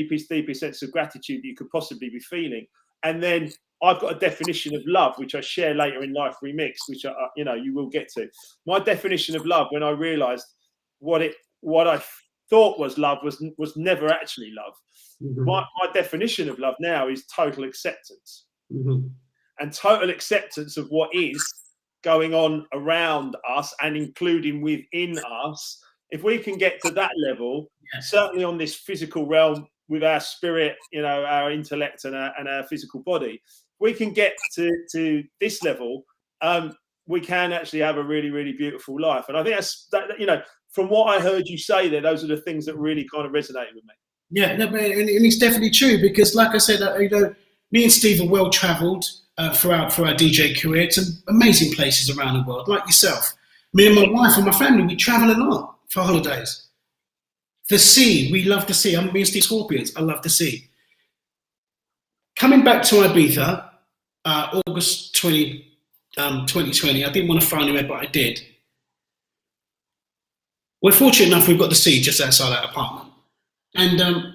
A: sense of gratitude that you could possibly be feeling. And then I've got a definition of love, which I share later in Life Remixed, which you will get to. My definition of love, when I realised what I thought was love, was never actually love. My definition of love now is total acceptance. And total acceptance of what is going on around us and including within us. If we can get to that level, certainly on this physical realm with our spirit, our intellect and our physical body, we can get to this level, we can actually have a really, really beautiful life. And I think that, from what I heard you say there, those are the things that really kind of resonated with me. Yeah, no, and
B: it's definitely true, because like I said, me and Steve are well-travelled throughout our DJ career to amazing places around the world, like yourself. Me and my wife and my family, we travel a lot for holidays. The sea, we love the sea. Me and Steve Scorpions, I love the sea. Coming back to Ibiza, August 2020, I didn't want to fly anywhere, but I did. We're fortunate enough, we've got the sea just outside our apartment. And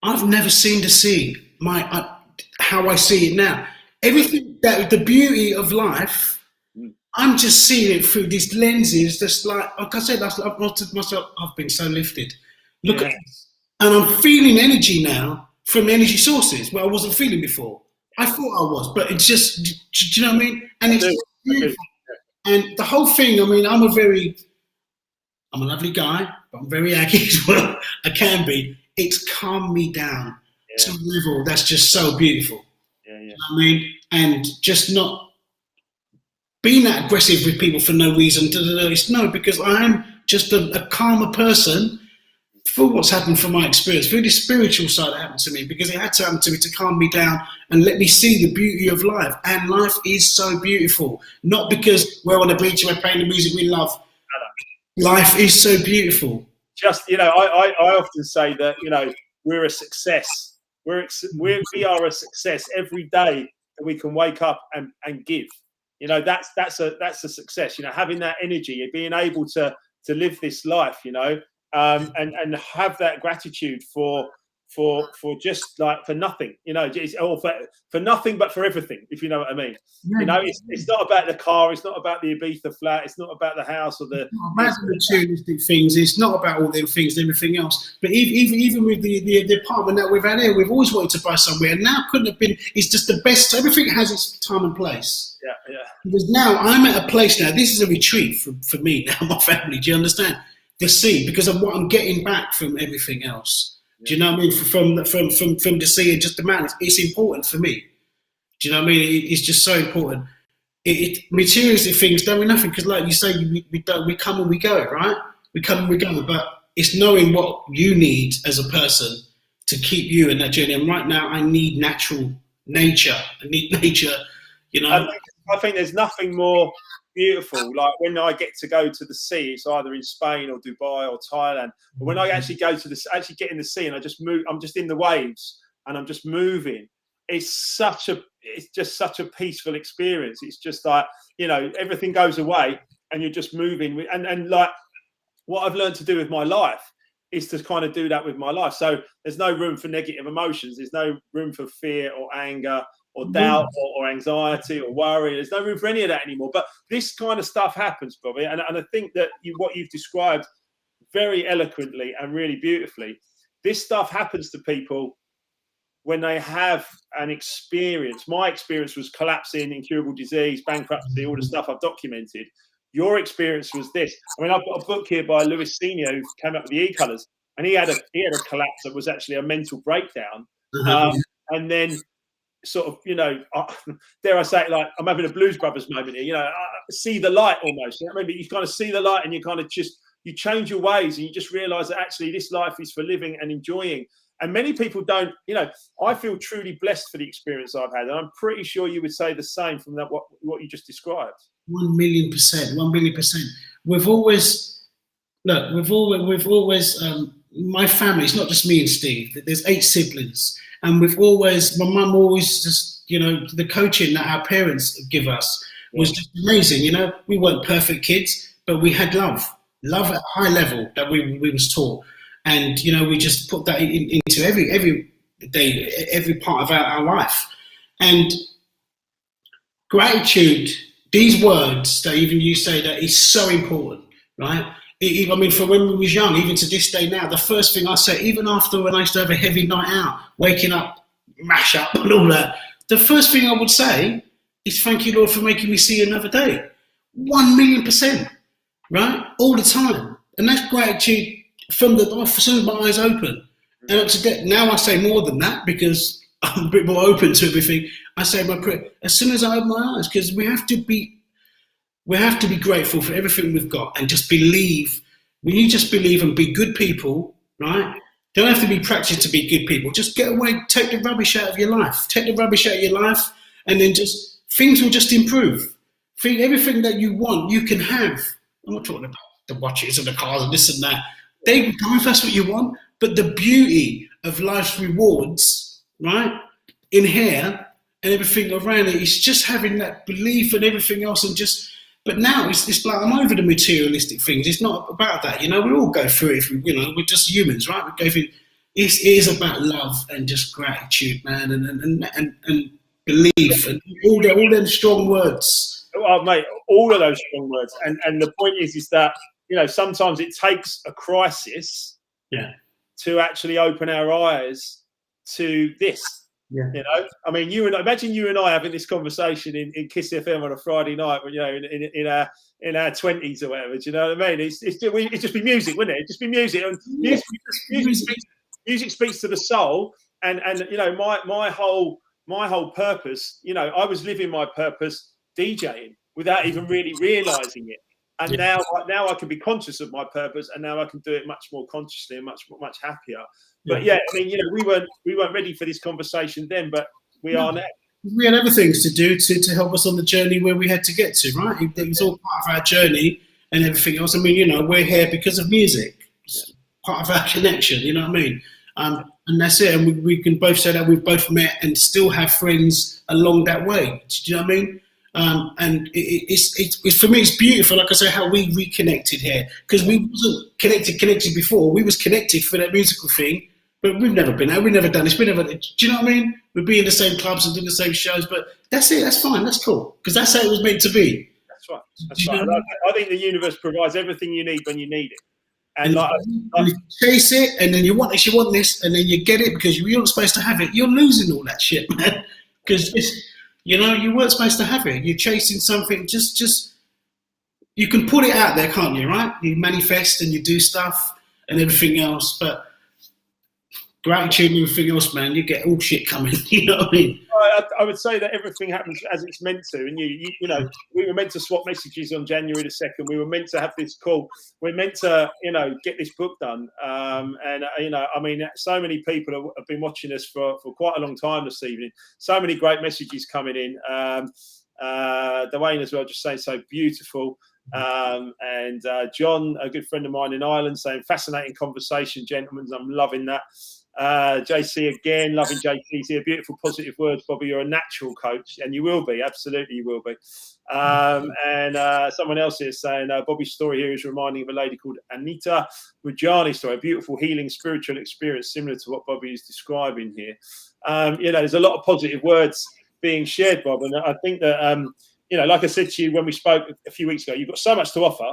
B: I've never seen the sea how I see it now. Everything, the beauty of life, I'm just seeing it through these lenses. That's like I said, I've thought to myself, I've been so lifted. Look at this. And I'm feeling energy now from energy sources where I wasn't feeling before. I thought I was, but it's just, do you know what I mean? And it's beautiful. And the whole thing, I'm a lovely guy, but I'm very aggy as well. I can be. It's calmed me down to a level that's just so beautiful. You know what I mean? And just not being that aggressive with people for no reason. It's no, because I am just a calmer person for what's happened from my experience, through the spiritual side that happened to me, because it had to happen to me to calm me down and let me see the beauty of life. And life is so beautiful. Not because we're on the beach and we're playing the music we love. Life is so beautiful.
A: Just, I often say that, we're a success. We are a success every day that we can wake up and give. That's a success. Having that energy, being able to live this life, and have that gratitude for just like for nothing, or for nothing but for everything, if you know what I mean. It's not about the car, it's not about the Ibiza flat, it's not about the house or the
B: materialistic things. It's not about all them things and everything else. But even with the apartment that we've had here, we've always wanted to buy somewhere, and now couldn't have been. It's just the best. Everything has its time and place.
A: Yeah.
B: Because now I'm at a place now. This is a retreat for me now, my family. Do you understand? The sea, because of what I'm getting back from everything else. Do you know what I mean? From the sea and just the mountains, it's important for me. Do you know what I mean? It's just so important. materialistic things don't mean nothing, because like you say, we come and we go, right? We come and we go, but it's knowing what you need as a person to keep you in that journey. And right now, I need natural nature. I need nature, you know.
A: I think there's nothing more beautiful. Like when I get to go to the sea, it's either in Spain or Dubai or Thailand. But when I actually get in the sea and I just move, I'm just in the waves and I'm just moving. It's just such a peaceful experience. It's just like, you know, everything goes away and you're just moving. And like what I've learned to do with my life is to kind of do that with my life. So there's no room for negative emotions. There's no room for fear or anger or doubt or anxiety or worry. There's no room for any of that anymore. But this kind of stuff happens, Bobby. And I think that what you've described very eloquently and really beautifully, this stuff happens to people when they have an experience. My experience was collapsing, incurable disease, bankruptcy, all the stuff I've documented. Your experience was this. I mean, I've got a book here by Lewis Senior who came up with the E-Colours, and he had a collapse that was actually a mental breakdown. And then sort of, you know, dare I say it, like I'm having a Blues Brothers moment here, you know, see the light almost. You know, maybe you kind of see the light and you kind of you change your ways and you just realise that actually this life is for living and enjoying. And many people don't, you know, I feel truly blessed for the experience I've had. And I'm pretty sure you would say the same from that, what you just described.
B: 1,000,000%, 1,000,000%. We've always, my family, it's not just me and Steve, there's 8 siblings. And my mum always just, you know, the coaching that our parents give us was just amazing. You know, we weren't perfect kids, but we had love at a high level that we was taught. And, you know, we just put that into every day, every part of our life. And gratitude, these words that even you say, that is so important, right? I mean, for when we was young, even to this day now, the first thing I say, even after when I used to have a heavy night out, waking up, mash up and all that, the first thing I would say is thank you, Lord, for making me see another day. 1,000,000%, right? All the time. And that's gratitude from as soon as my eyes open. And up to that, now I say more than that because I'm a bit more open to everything. I say my prayer as soon as I open my eyes, because we have to be grateful for everything we've got and just believe. When you just believe and be good people, right? Don't have to be practiced to be good people. Just get away, take the rubbish out of your life. Take the rubbish out of your life, and then things will just improve. Everything that you want, you can have. I'm not talking about the watches and the cars and this and that. They can come if that's what you want, but the beauty of life's rewards, right, in here and everything around it is just having that belief and everything else, and just. But now it's like I'm over the materialistic things. It's not about that, you know. We all go through it. You know, we're just humans, right? We go through. It is about love and just gratitude, man, and belief and all them strong words.
A: Oh, mate, all of those strong words. And the point is that, you know, sometimes it takes a crisis, to actually open our eyes to this.
B: Yeah.
A: You know, I mean, imagine you and I having this conversation in Kiss FM on a Friday night, when, you know, in our 20s or whatever. Do you know what I mean? It'd just be music, wouldn't it? It'd just be music. And music speaks to the soul. And you know, my whole purpose. You know, I was living my purpose DJing without even really realizing it. And now I can be conscious of my purpose, and now I can do it much more consciously and much happier. But I mean, you know, we weren't ready for this conversation then, but we are now.
B: We had other things to do to help us on the journey where we had to get to, right? It was all part of our journey and everything else. I mean, you know, we're here because of music. It's part of our connection, you know what I mean? And that's it. And we can both say that we've both met and still have friends along that way. Do you know what I mean? And it's for me, it's beautiful. Like I say, how we reconnected here, because we wasn't connected before. We was connected for that musical thing, but we've never been out. We've never done this. Do you know what I mean? We'd be in the same clubs and doing the same shows, but that's it. That's fine. That's cool, because that's how it was meant to be.
A: That's right. That's right. I think the universe provides everything you need when you need it. And
B: you chase it, and then you want this, and then you get it because you're not supposed to have it. You're losing all that shit, man. Because you know, you weren't supposed to have it. You're chasing something. Just you can put it out there, can't you? Right? You manifest and you do stuff and everything else, but gratitude and everything else, man, you get all shit coming. You know what I mean?
A: I would say that everything happens as it's meant to, and you know, we were meant to swap messages on January the 2nd. We were meant to have this call. We're meant to, you know, get this book done. And you know, I mean, so many people have been watching us for quite a long time this evening. So many great messages coming in. Dwayne as well, just saying so beautiful. And John, a good friend of mine in Ireland, saying fascinating conversation, gentlemen. I'm loving that. JC again, loving JC's here. Beautiful, positive words, Bobby. You're a natural coach, and you will be. Absolutely, you will be. And someone else here saying Bobby's story here is reminding of a lady called Anita Rujani's story. A beautiful, healing, spiritual experience similar to what Bobby is describing here. You know, there's a lot of positive words being shared, Bob, and I think that you know, like I said to you when we spoke a few weeks ago, you've got so much to offer.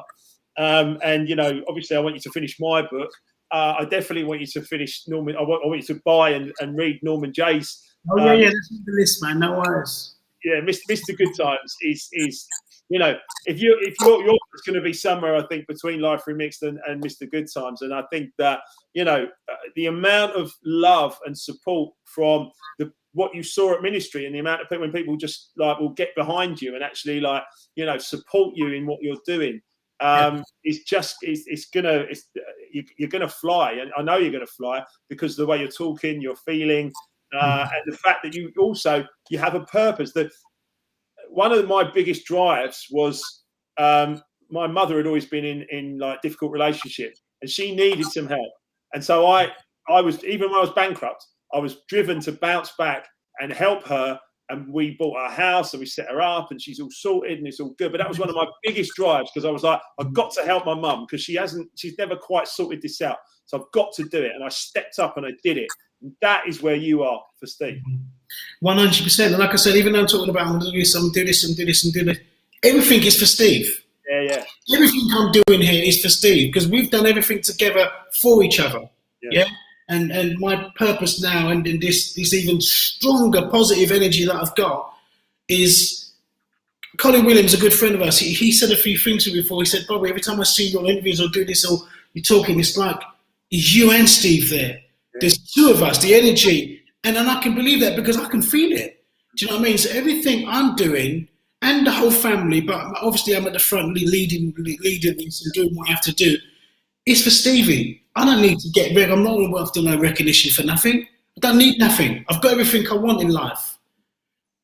A: And you know, obviously, I want you to finish my book. I definitely want you to finish Norman. I want you to buy and read Norman Jay's.
B: Oh yeah, that's on the list, man. No worries.
A: Yeah, Mr. Good Times is you know, if your it's going to be somewhere, I think, between Life Remixed and Mr. Good Times, and I think that, you know, the amount of love and support from what you saw at ministry, and the amount of people, when people just like will get behind you and actually, like, you know, support you in what you're doing. You're gonna fly, and I know you're gonna fly because of the way you're talking, you're feeling, and the fact that you have a purpose. That one of my biggest drives was my mother had always been in like difficult relationships, and she needed some help, and so I was, even when I was bankrupt, I was driven to bounce back and help her. And we bought our house and we set her up, and she's all sorted and it's all good. But that was one of my biggest drives, because I was like, I've got to help my mum, because she's never quite sorted this out. So I've got to do it. And I stepped up and I did it. And that is where you are for Steve.
B: 100%. And like I said, even though I'm talking about I'm going to do this, I'm do this and do this and do this, everything is for Steve.
A: Yeah.
B: Everything I'm doing here is for Steve, because we've done everything together for each other. Yeah. And my purpose now, and this even stronger positive energy that I've got, is Colin Williams, a good friend of ours. He said a few things to me before. He said, Bobby, every time I see your interviews or do this or you're talking, it's like, it's you and Steve there. Yeah. There's two of us, the energy. And I can believe that because I can feel it. Do you know what I mean? So everything I'm doing, and the whole family, but obviously I'm at the front leading this and doing what I have to do, it's for Stevie. I don't need to get rid. I'm not after no recognition for nothing. I don't need nothing. I've got everything I want in life.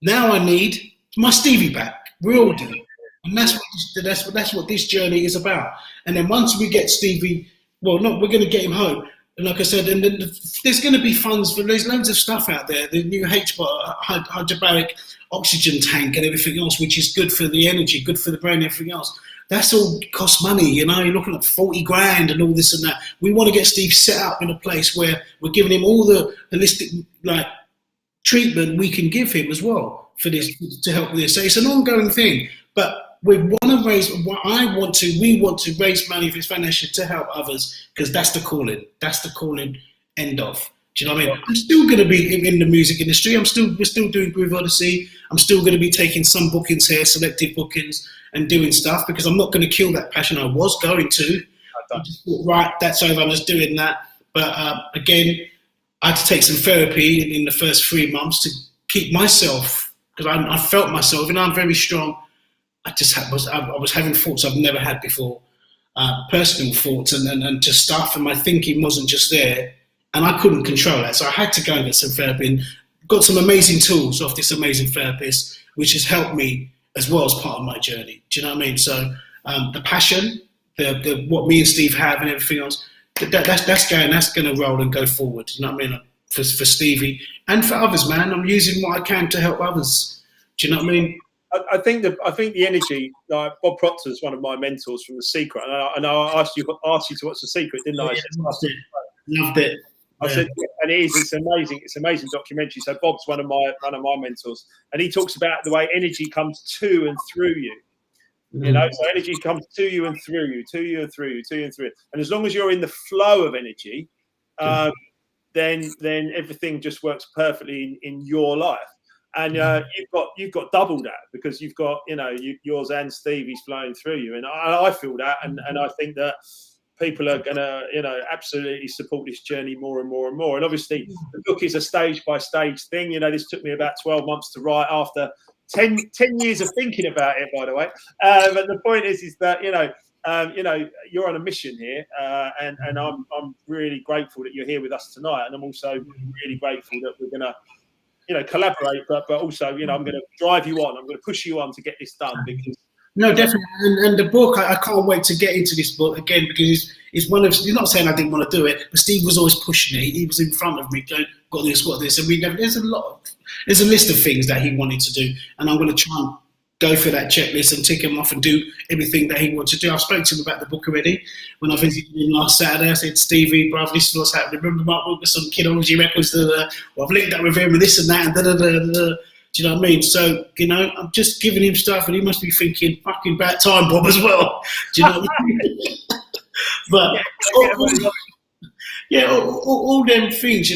B: Now I need my Stevie back. We all do, and that's what this journey is about. And then once we get Stevie, we're going to get him home. And like I said, and then there's going to be funds for. There's loads of stuff out there. The new hyperbaric oxygen tank and everything else, which is good for the energy, good for the brain, and everything else. That's all costs money, you know. You're looking at 40 grand and all this and that. We want to get Steve set up in a place where we're giving him all the holistic treatment we can give him as well for this, to help with this. So it's an ongoing thing. But we want to raise. We want to raise money for this foundation to help others, because that's the calling. That's the calling. End of. Do you know what I mean? I'm still going to be in the music industry. We're still doing Groove Odyssey. I'm still going to be taking some bookings here, selective bookings, and doing stuff, because I'm not going to kill that passion. I was going to. I just thought, right, that's over. I'm just doing that. But again, I had to take some therapy in the first 3 months to keep myself, because I felt myself, and I'm very strong. I was having thoughts I've never had before, personal thoughts, and just stuff, and my thinking wasn't just there. And I couldn't control that. So I had to go and get some therapy, and got some amazing tools off this amazing therapist, which has helped me as well as part of my journey. Do you know what I mean? So the passion, the what me and Steve have and everything else, that's going to roll and go forward. You know what I mean? For Stevie and for others, man. I'm using what I can to help others. Do you know what I mean?
A: I think the energy, like Bob Proctor is one of my mentors from The Secret, and I asked you to watch The Secret, didn't I?
B: Loved it.
A: I said, and it's amazing. It's an amazing documentary. So Bob's one of my mentors, and he talks about the way energy comes to and through you. You know, so energy comes to you and through you, to you and through you, to you and through you. And as long as you're in the flow of energy, then everything just works perfectly in your life. And you've got double that, because you've got, you know, yours and Stevie's flowing through you, and I feel that, and I think that, people are going to, absolutely support this journey more and more and more. And obviously, the book is a stage-by-stage thing. This took me about 12 months to write after 10 years of thinking about it, by the way. But the point is that, you're on a mission here, and I'm really grateful that you're here with us tonight. And I'm also really grateful that we're going to, collaborate, but also, I'm going to drive you on. I'm going to push you on to get this done because.
B: No, definitely. And the book, I can't wait to get into this book again, because it's one of, you're not saying I didn't want to do it, but Steve was always pushing it. He was in front of me, going, got this. And there's a list of things that he wanted to do. And I'm going to try and go through that checklist and tick him off and do everything that he wanted to do. I spoke to him about the book already. When I visited him last Saturday, I said, Stevie, brother, this is what's happening. Remember Mark Wilkerson, Kidology Records, I've linked up with him and this and that, and da-da-da-da-da. Do you know what I mean? So, I'm just giving him stuff, and he must be thinking, fucking about time, Bob, as well. Do you know what I mean? But all them things,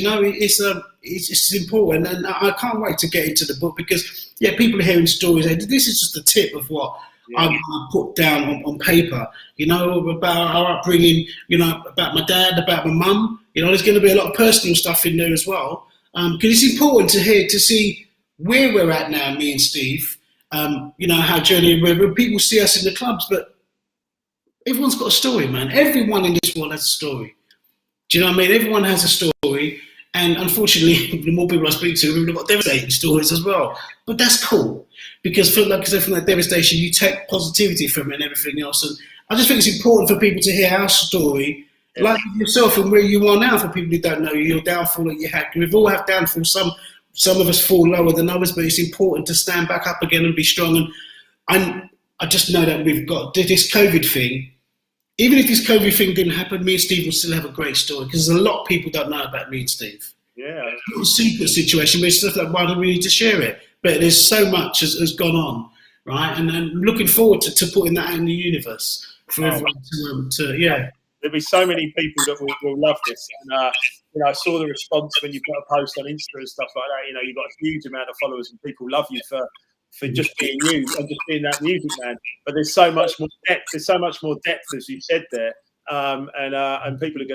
B: it's important, and I can't wait to get into the book because, people are hearing stories. This is just the tip of what I put down on paper. About our upbringing. About my dad, about my mum. There's going to be a lot of personal stuff in there as well, because it's important to see where we're at now, me and Steve, how journey, where people see us in the clubs, but everyone's got a story, man. Everyone in this world has a story. Do you know what I mean? Everyone has a story, and unfortunately, the more people I speak to, we've got devastating stories as well. But that's cool, because from that devastation, you take positivity from it and everything else. And I just think it's important for people to hear our story, like yourself and where you are now, for people who don't know you, your downfall that you had. We've all had downfall. Some of us fall lower than others, but it's important to stand back up again and be strong. And I just know that we've got this COVID thing. Even if this COVID thing didn't happen, me and Steve will still have a great story, because there's a lot of people don't know about me and Steve.
A: Yeah.
B: It's not a secret situation, but it's stuff like, why do we need to share it? But there's so much has gone on, right? And I'm looking forward to putting that in the universe for everyone to.
A: There'll be so many people that will love this. And, I saw the response when you put a post on Insta and stuff like that. You've got a huge amount of followers and people love you for just being you and just being that music man. But there's so much more depth. There's so much more depth, as you said there. And people are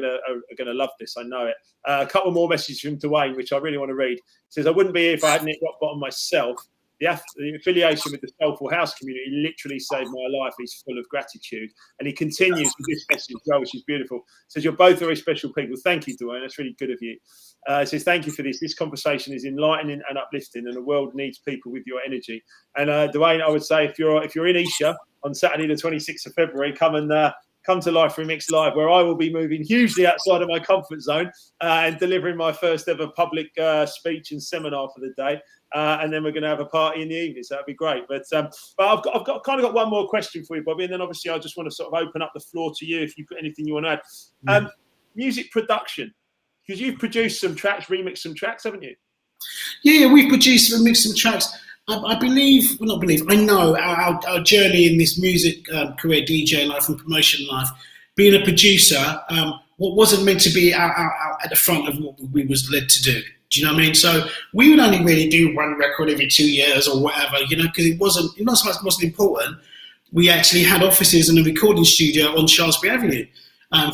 A: gonna love this. I know it. A couple more messages from Dwayne, which I really want to read. It says, I wouldn't be here if I hadn't hit rock bottom myself. The affiliation with the Soulful House community literally saved my life. He's full of gratitude. And he continues with this message as well, which is beautiful. Says, you're both very special people. Thank you, Dwayne. That's really good of you. Says, thank you for this. This conversation is enlightening and uplifting, and the world needs people with your energy. And Dwayne, I would say if you're in Isha on Saturday the 26th of February, come to Life Remix Live, where I will be moving hugely outside of my comfort zone and delivering my first ever public speech and seminar for the day. And then we're going to have a party in the evening, so that'd be great. But I've got one more question for you, Bobby, and then obviously I just want to sort of open up the floor to you if you've got anything you want to add. Music production, because you've produced some tracks, remixed some tracks, haven't you?
B: Yeah, we've produced and mixed some tracks. I know our journey in this music career, DJ life and promotion life, being a producer, what wasn't meant to be out at the front of what we was led to do. Do you know what I mean? So we would only really do one record every 2 years or whatever, because it wasn't important. We actually had offices and a recording studio on Shaftesbury Avenue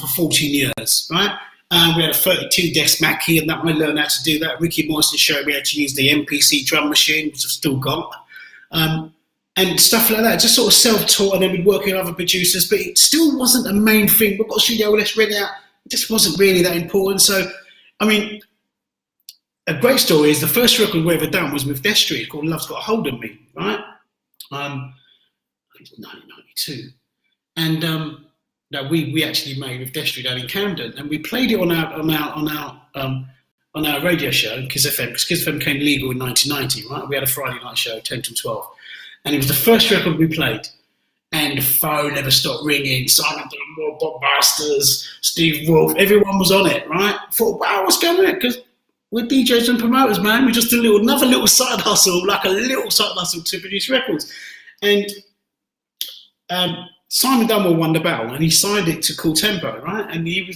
B: for 14 years, right? We had a 32-desk Mackie, and that I learned how to do that. Ricky Morrison showed me how to use the MPC drum machine, which I've still got, and stuff like that. Just sort of self-taught, and then we'd work with other producers, but it still wasn't a main thing. We've got a studio, let's rent it out. It just wasn't really that important. So, I mean, a great story is the first record we ever done was with Death Street called Love's Got a Hold on Me, right? I think it's 1992, and that we actually made with Death Street down in Camden, and we played it on our radio show, Kiss FM, because Kiss FM came legal in 1990, right? We had a Friday night show, 10 till 12, and it was the first record we played, and the phone never stopped ringing. Simon Dunmore, Bob Masters, Steve Wolf, everyone was on it, right? I thought, wow, what's going on? Because we're DJs and promoters, man. We just did another little side hustle, to produce records, and Simon Dunmore won the battle, and he signed it to Cool Tempo, right? And he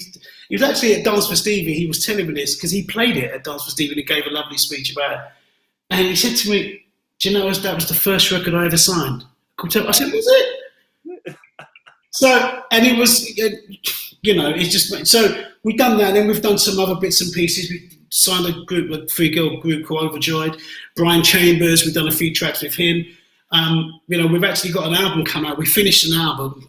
B: was actually at Dance for Stevie. He was telling me this because he played it at Dance for Stevie, and he gave a lovely speech about it. And he said to me, "Do you know that was the first record I ever signed?" Cool Tempo. I said, "Was it?" So, and it was it's just, so we've done that, and then we've done some other bits and pieces. We signed a group, a 3-girl group called Overjoyed. Brian Chambers, we've done a few tracks with him. We've actually got an album come out. We finished an album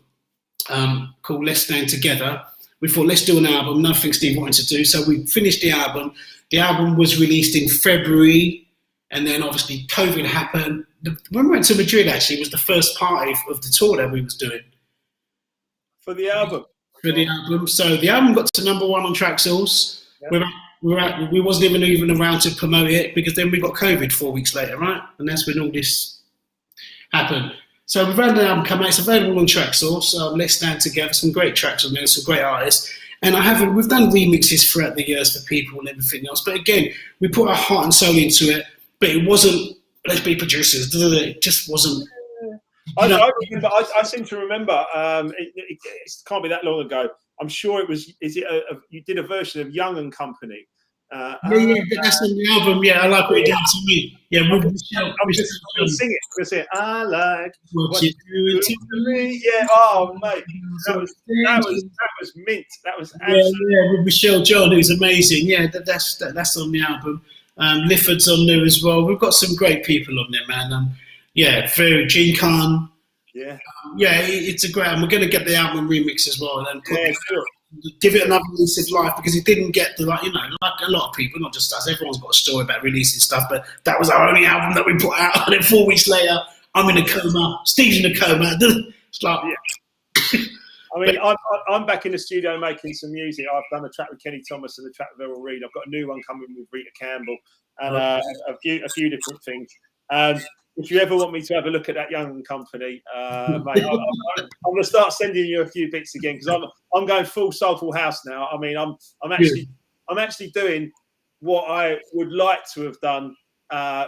B: called Let's Stand Together. We thought, let's do an album, nothing Steve wanted to do. So we finished the album. The album was released in February, and then obviously COVID happened. When we went to Madrid, actually, it was the first party of the tour that we was doing.
A: For the album?
B: For the album. So the album got to #1 on Traxsource. Yeah. We wasn't even around to promote it, because then we got COVID 4 weeks later, right? And that's when all this happened. So we've had an album come out. It's available on Traxsource. Let's Stand Together. Some great tracks on there, some great artists. And we've done remixes throughout the years for people and everything else. But again, we put our heart and soul into it. But it wasn't, let's be producers. It just wasn't.
A: I seem to remember, it can't be that long ago. I'm sure it was, you did a version of Young and Company.
B: That's on the album. Yeah, I like what you did to me. Yeah,
A: I'm just going to sing it. I'm going to say, I like what you do to me. Yeah, oh, mate. That was mint. That was absolutely.
B: Yeah, with Michelle John, who's amazing. Yeah, that's on the album. Lifford's on there as well. We've got some great people on there, man. Very Gene Khan.
A: Yeah.
B: It's a great. And we're going to get the album remix as well, and then give it another lease of life, because it didn't get the like a lot of people, not just us. Everyone's got a story about releasing stuff, but that was our only album that we put out. And then 4 weeks later, I'm in a coma. Steve's in a coma. It's like,
A: I mean, I'm back in the studio making some music. I've done a track with Kenny Thomas and a track with Errol Reid. I've got a new one coming with Rita Campbell, and a few different things. If you ever want me to have a look at that Young Company, mate, I'm going to start sending you a few bits again, because I'm going full soulful house now. I mean, I'm actually doing what I would like to have done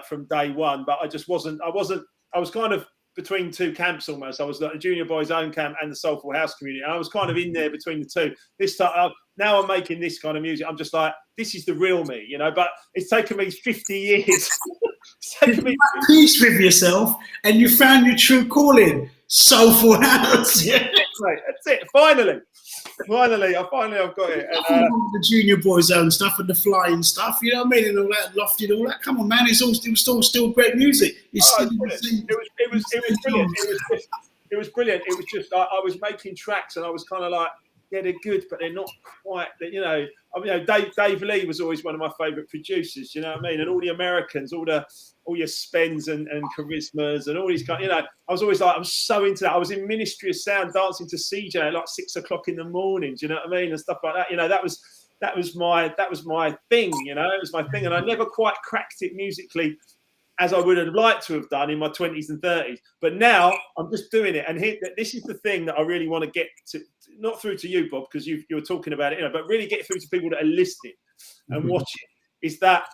A: from day one, but I just wasn't. I was kind of between two camps almost. I was like the Junior Boys Own camp and the Soulful House community. And I was kind of in there between the two. This time, now I'm making this kind of music. I'm just like, this is the real me, But it's taken me 50 years. It's taken me
B: peace with yourself, and you found your true calling, Soulful House.
A: Yeah, mate, that's it. Finally, I've got it. And,
B: the Junior Boys Own stuff and the flying stuff, you know what I mean, and all that lofty and all that. Come on, man, it was still great music.
A: It was brilliant. It was brilliant. It was just I was making tracks, and I was kind of like, yeah, they're good, but they're not quite. Dave Lee was always one of my favourite producers. You know what I mean? And all the Americans, all your Spens and Charismas and all these kind. I was always like, I'm so into that. I was in Ministry of Sound dancing to CJ at like 6 o'clock in the morning. Do you know what I mean? And stuff like that. That was my thing. It was my thing, and I never quite cracked it musically as I would have liked to have done in my 20s and 30s. But now I'm just doing it. And this is the thing that I really want to get to, not through to you, Bob, because you were talking about it, but really get through to people that are listening and watching, is that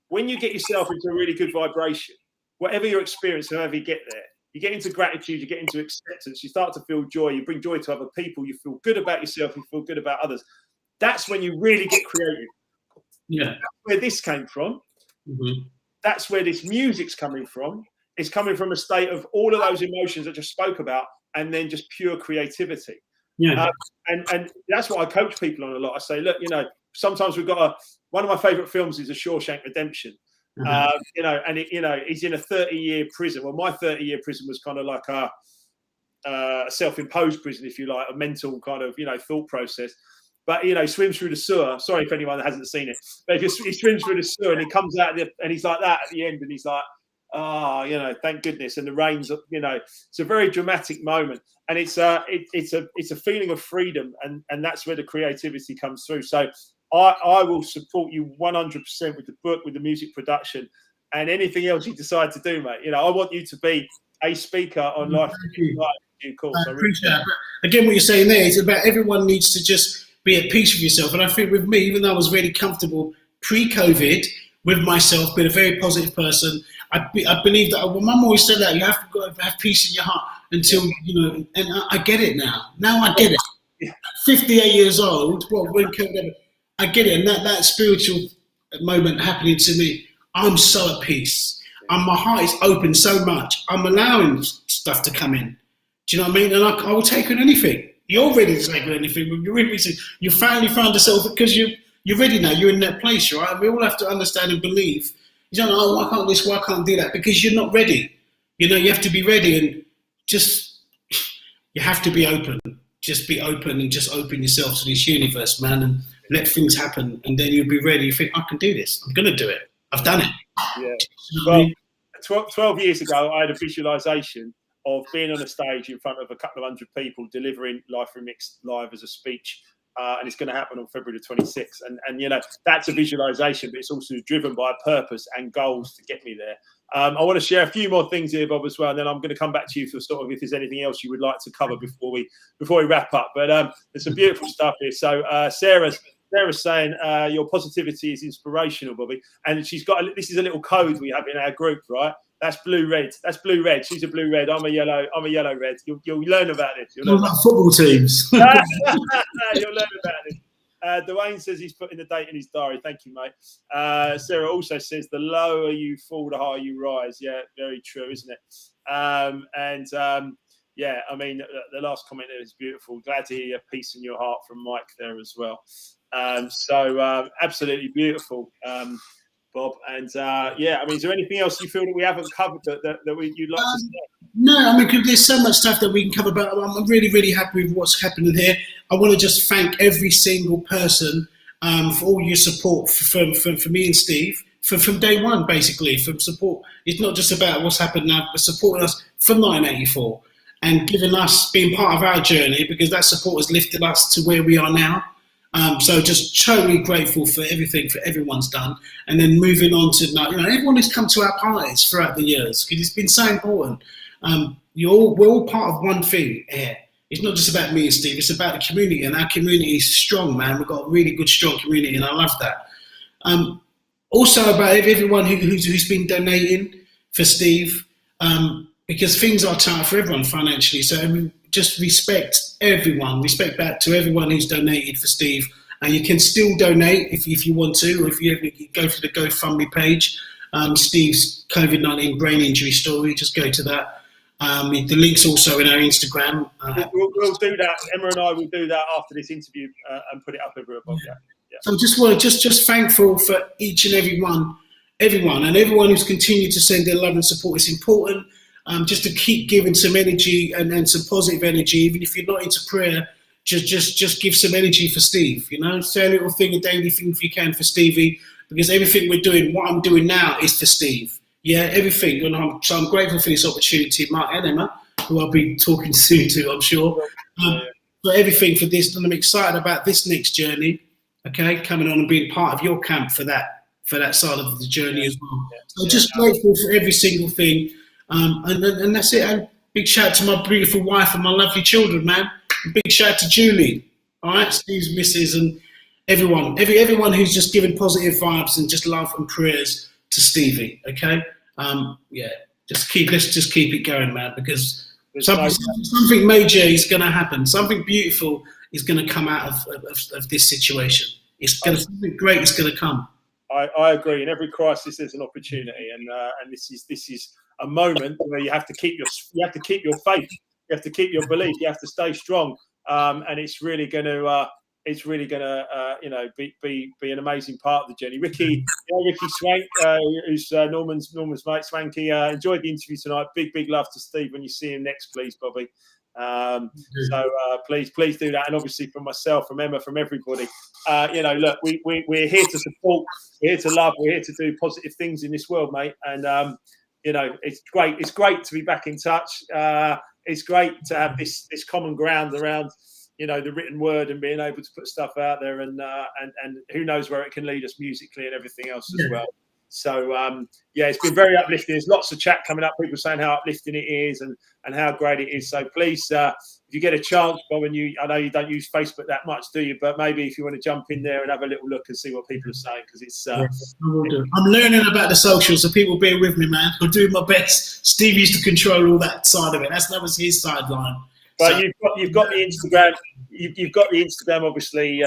A: when you get yourself into a really good vibration, whatever your experience, however you get there, you get into gratitude, you get into acceptance, you start to feel joy, you bring joy to other people, you feel good about yourself, you feel good about others. That's when you really get creative.
B: Yeah.
A: That's where this came from.
B: Mm-hmm.
A: That's where this music's coming from. It's coming from a state of all of those emotions that I just spoke about, and then just pure creativity.
B: Yeah.
A: And that's what I coach people on a lot. I say, look, sometimes we've got one of my favorite films is A Shawshank Redemption. And he's in a 30-year prison. Well, my 30-year prison was kind of like a self-imposed prison, if you like, a mental kind of, thought process. But, he swims through the sewer. Sorry if anyone hasn't seen it. But he swims through the sewer and he comes out and he's like that at the end. And he's like, thank goodness. And the rain's, it's a very dramatic moment. And it's a feeling of freedom. And that's where the creativity comes through. So I will support you 100% with the book, with the music production, and anything else you decide to do, mate. I want you to be a speaker on life.
B: I appreciate that. But again, what you're saying there is about everyone needs to just be at peace with yourself. And I think with me, even though I was really comfortable pre-COVID with myself, being a very positive person, I believe that, well, Mum always said that, you have to have peace in your heart until, and I get it now. Now I get it.
A: Yeah.
B: 58 years old, I get it. And that spiritual moment happening to me, I'm so at peace. And my heart is open so much. I'm allowing stuff to come in. Do you know what I mean? And I will take on anything. You're ready to take anything. You're ready to, you finally found yourself because you're ready now. You're in that place, right? We all have to understand and believe. You don't know, oh, why can't this, why can't I do that? Because you're not ready. You know, you have to be ready and just, you have to be open. Just be open and just open yourself to this universe, man, and let things happen. And then you'll be ready. You think, I can do this. I'm going to do it. I've done it.
A: Yeah.
B: You know what I mean?
A: 12 years ago, I had a visualization of being on a stage in front of a couple of hundred people delivering Life Remixed live as a speech. And it's going to happen on February the 26th. And you know, that's a visualization, but it's also driven by a purpose and goals to get me there. I want to share a few more things here, Bob, as well, and then I'm going to come back to you for sort of if there's anything else you would like to cover before we wrap up. But there's some beautiful stuff here. So Sarah's saying your positivity is inspirational, Bobby, and she's got this is a little code we have in our group, right? That's blue red. That's blue red. She's a blue red. I'm a yellow red. You'll learn about this. You'll learn
B: about football teams.
A: You'll learn about this. Dwayne says he's putting the date in his diary. Thank you, mate. Sarah also says the lower you fall, the higher you rise. Yeah, very true, isn't it? Yeah, I mean, the last comment there is beautiful. Glad to hear your peace in your heart from Mike there as well. Absolutely beautiful, Bob. And yeah, I mean, is there anything else you feel that we haven't covered that you'd like to say?
B: No, I mean, there's so much stuff that we can cover, but I'm really, really happy with what's happening here. I want to just thank every single person for all your support from me and Steve from day one, basically, from support. It's not just about what's happened now, but supporting us from 1984 and giving us, being part of our journey, because that support has lifted us to where we are now. So just totally grateful for everything, for everyone's done. And then moving on to, everyone who's come to our parties throughout the years, because it's been so important. We're all part of one thing here. It's not just about me and Steve, it's about the community, and our community is strong, man. We've got a really good, strong community, and I love that. Also about everyone who's been donating for Steve, because things are tight for everyone financially. So just respect everyone, respect back to everyone who's donated for Steve. And you can still donate if you want to, or if you go to the GoFundMe page, Steve's COVID-19 brain injury story, just go to that. The link's also in our Instagram.
A: We'll do that. Emma and I will do that after this interview and put it up everywhere. Yeah.
B: So just thankful for each and everyone, and everyone who's continued to send their love and support. It's important just to keep giving some energy and some positive energy, even if you're not into prayer. Just give some energy for Steve. Say a little thing, a daily thing if you can for Stevie, because everything we're doing, what I'm doing now, is for Steve. Yeah, everything. And I'm grateful for this opportunity, Mark and Emma, who I'll be talking soon to, I'm sure. For everything for this, and I'm excited about this next journey. Okay, coming on and being part of your camp for that side of the journey as well. So just grateful for every single thing, and that's it. And big shout out to my beautiful wife and my lovely children, man. And big shout out to Julie. All right, Steve's missus and everyone who's just giving positive vibes and just love and prayers to Stevie. Okay, let's just keep it going, man, because something major is going to happen. Something beautiful is going to come out of this situation. Something great is going to come.
A: I agree. In every crisis, there's an opportunity, and this is a moment where you have to keep your faith, you have to keep your belief, you have to stay strong, and it's really going to be an amazing part of the journey. Ricky Swank, who's Norman's mate, Swanky, enjoyed the interview tonight. Big love to Steve. When you see him next, please, Bobby. Please do that, and obviously from myself, from Emma, from everybody. Look, we're here to support, we're here to love, we're here to do positive things in this world, mate. And it's great. It's great to be back in touch. It's great to have this common ground around the written word and being able to put stuff out there, and who knows where it can lead us musically and everything else as well. So it's been very uplifting. There's lots of chat coming up, people saying how uplifting it is and how great it is. So please, if you get a chance, Bob, I know you don't use Facebook that much, do you? But maybe if you want to jump in there and have a little look and see what people are saying, because it's
B: I'm learning about the socials, so people bear with me, man. I'm doing my best. Steve used to control all that side of it. That was his sideline.
A: But so, you've got the Instagram. You've got the Instagram, obviously,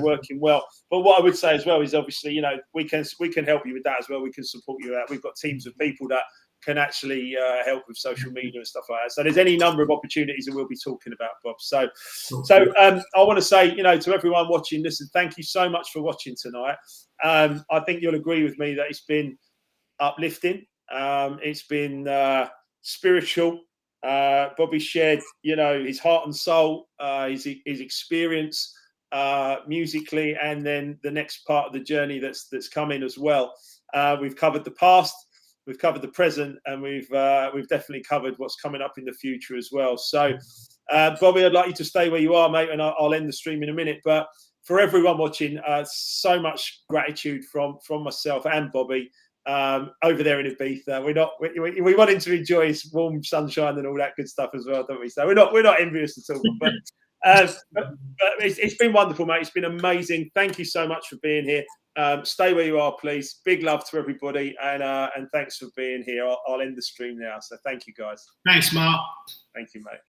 A: working well. But what I would say as well is, obviously, we can help you with that as well. We can support you out. We've got teams of people that can actually help with social media and stuff like that. So there's any number of opportunities that we'll be talking about, Bob. So I want to say, you know, to everyone watching, listen, thank you so much for watching tonight. I think you'll agree with me that it's been uplifting. It's been spiritual. Bobby shared, you know, his heart and soul, his experience musically, and then the next part of the journey that's coming as well. We've covered the past, we've covered the present, and we've definitely covered what's coming up in the future as well. So, Bobby, I'd like you to stay where you are, mate, and I'll end the stream in a minute. But for everyone watching, so much gratitude from myself and Bobby. Over there in Ibiza, we want him to enjoy his warm sunshine and all that good stuff as well, don't we? So we're not envious at all. But it's been wonderful, mate. It's been amazing. Thank you so much for being here. Stay where you are, please. Big love to everybody, and thanks for being here. I'll end the stream now. So thank you, guys.
B: Thanks, Mark.
A: Thank you, mate.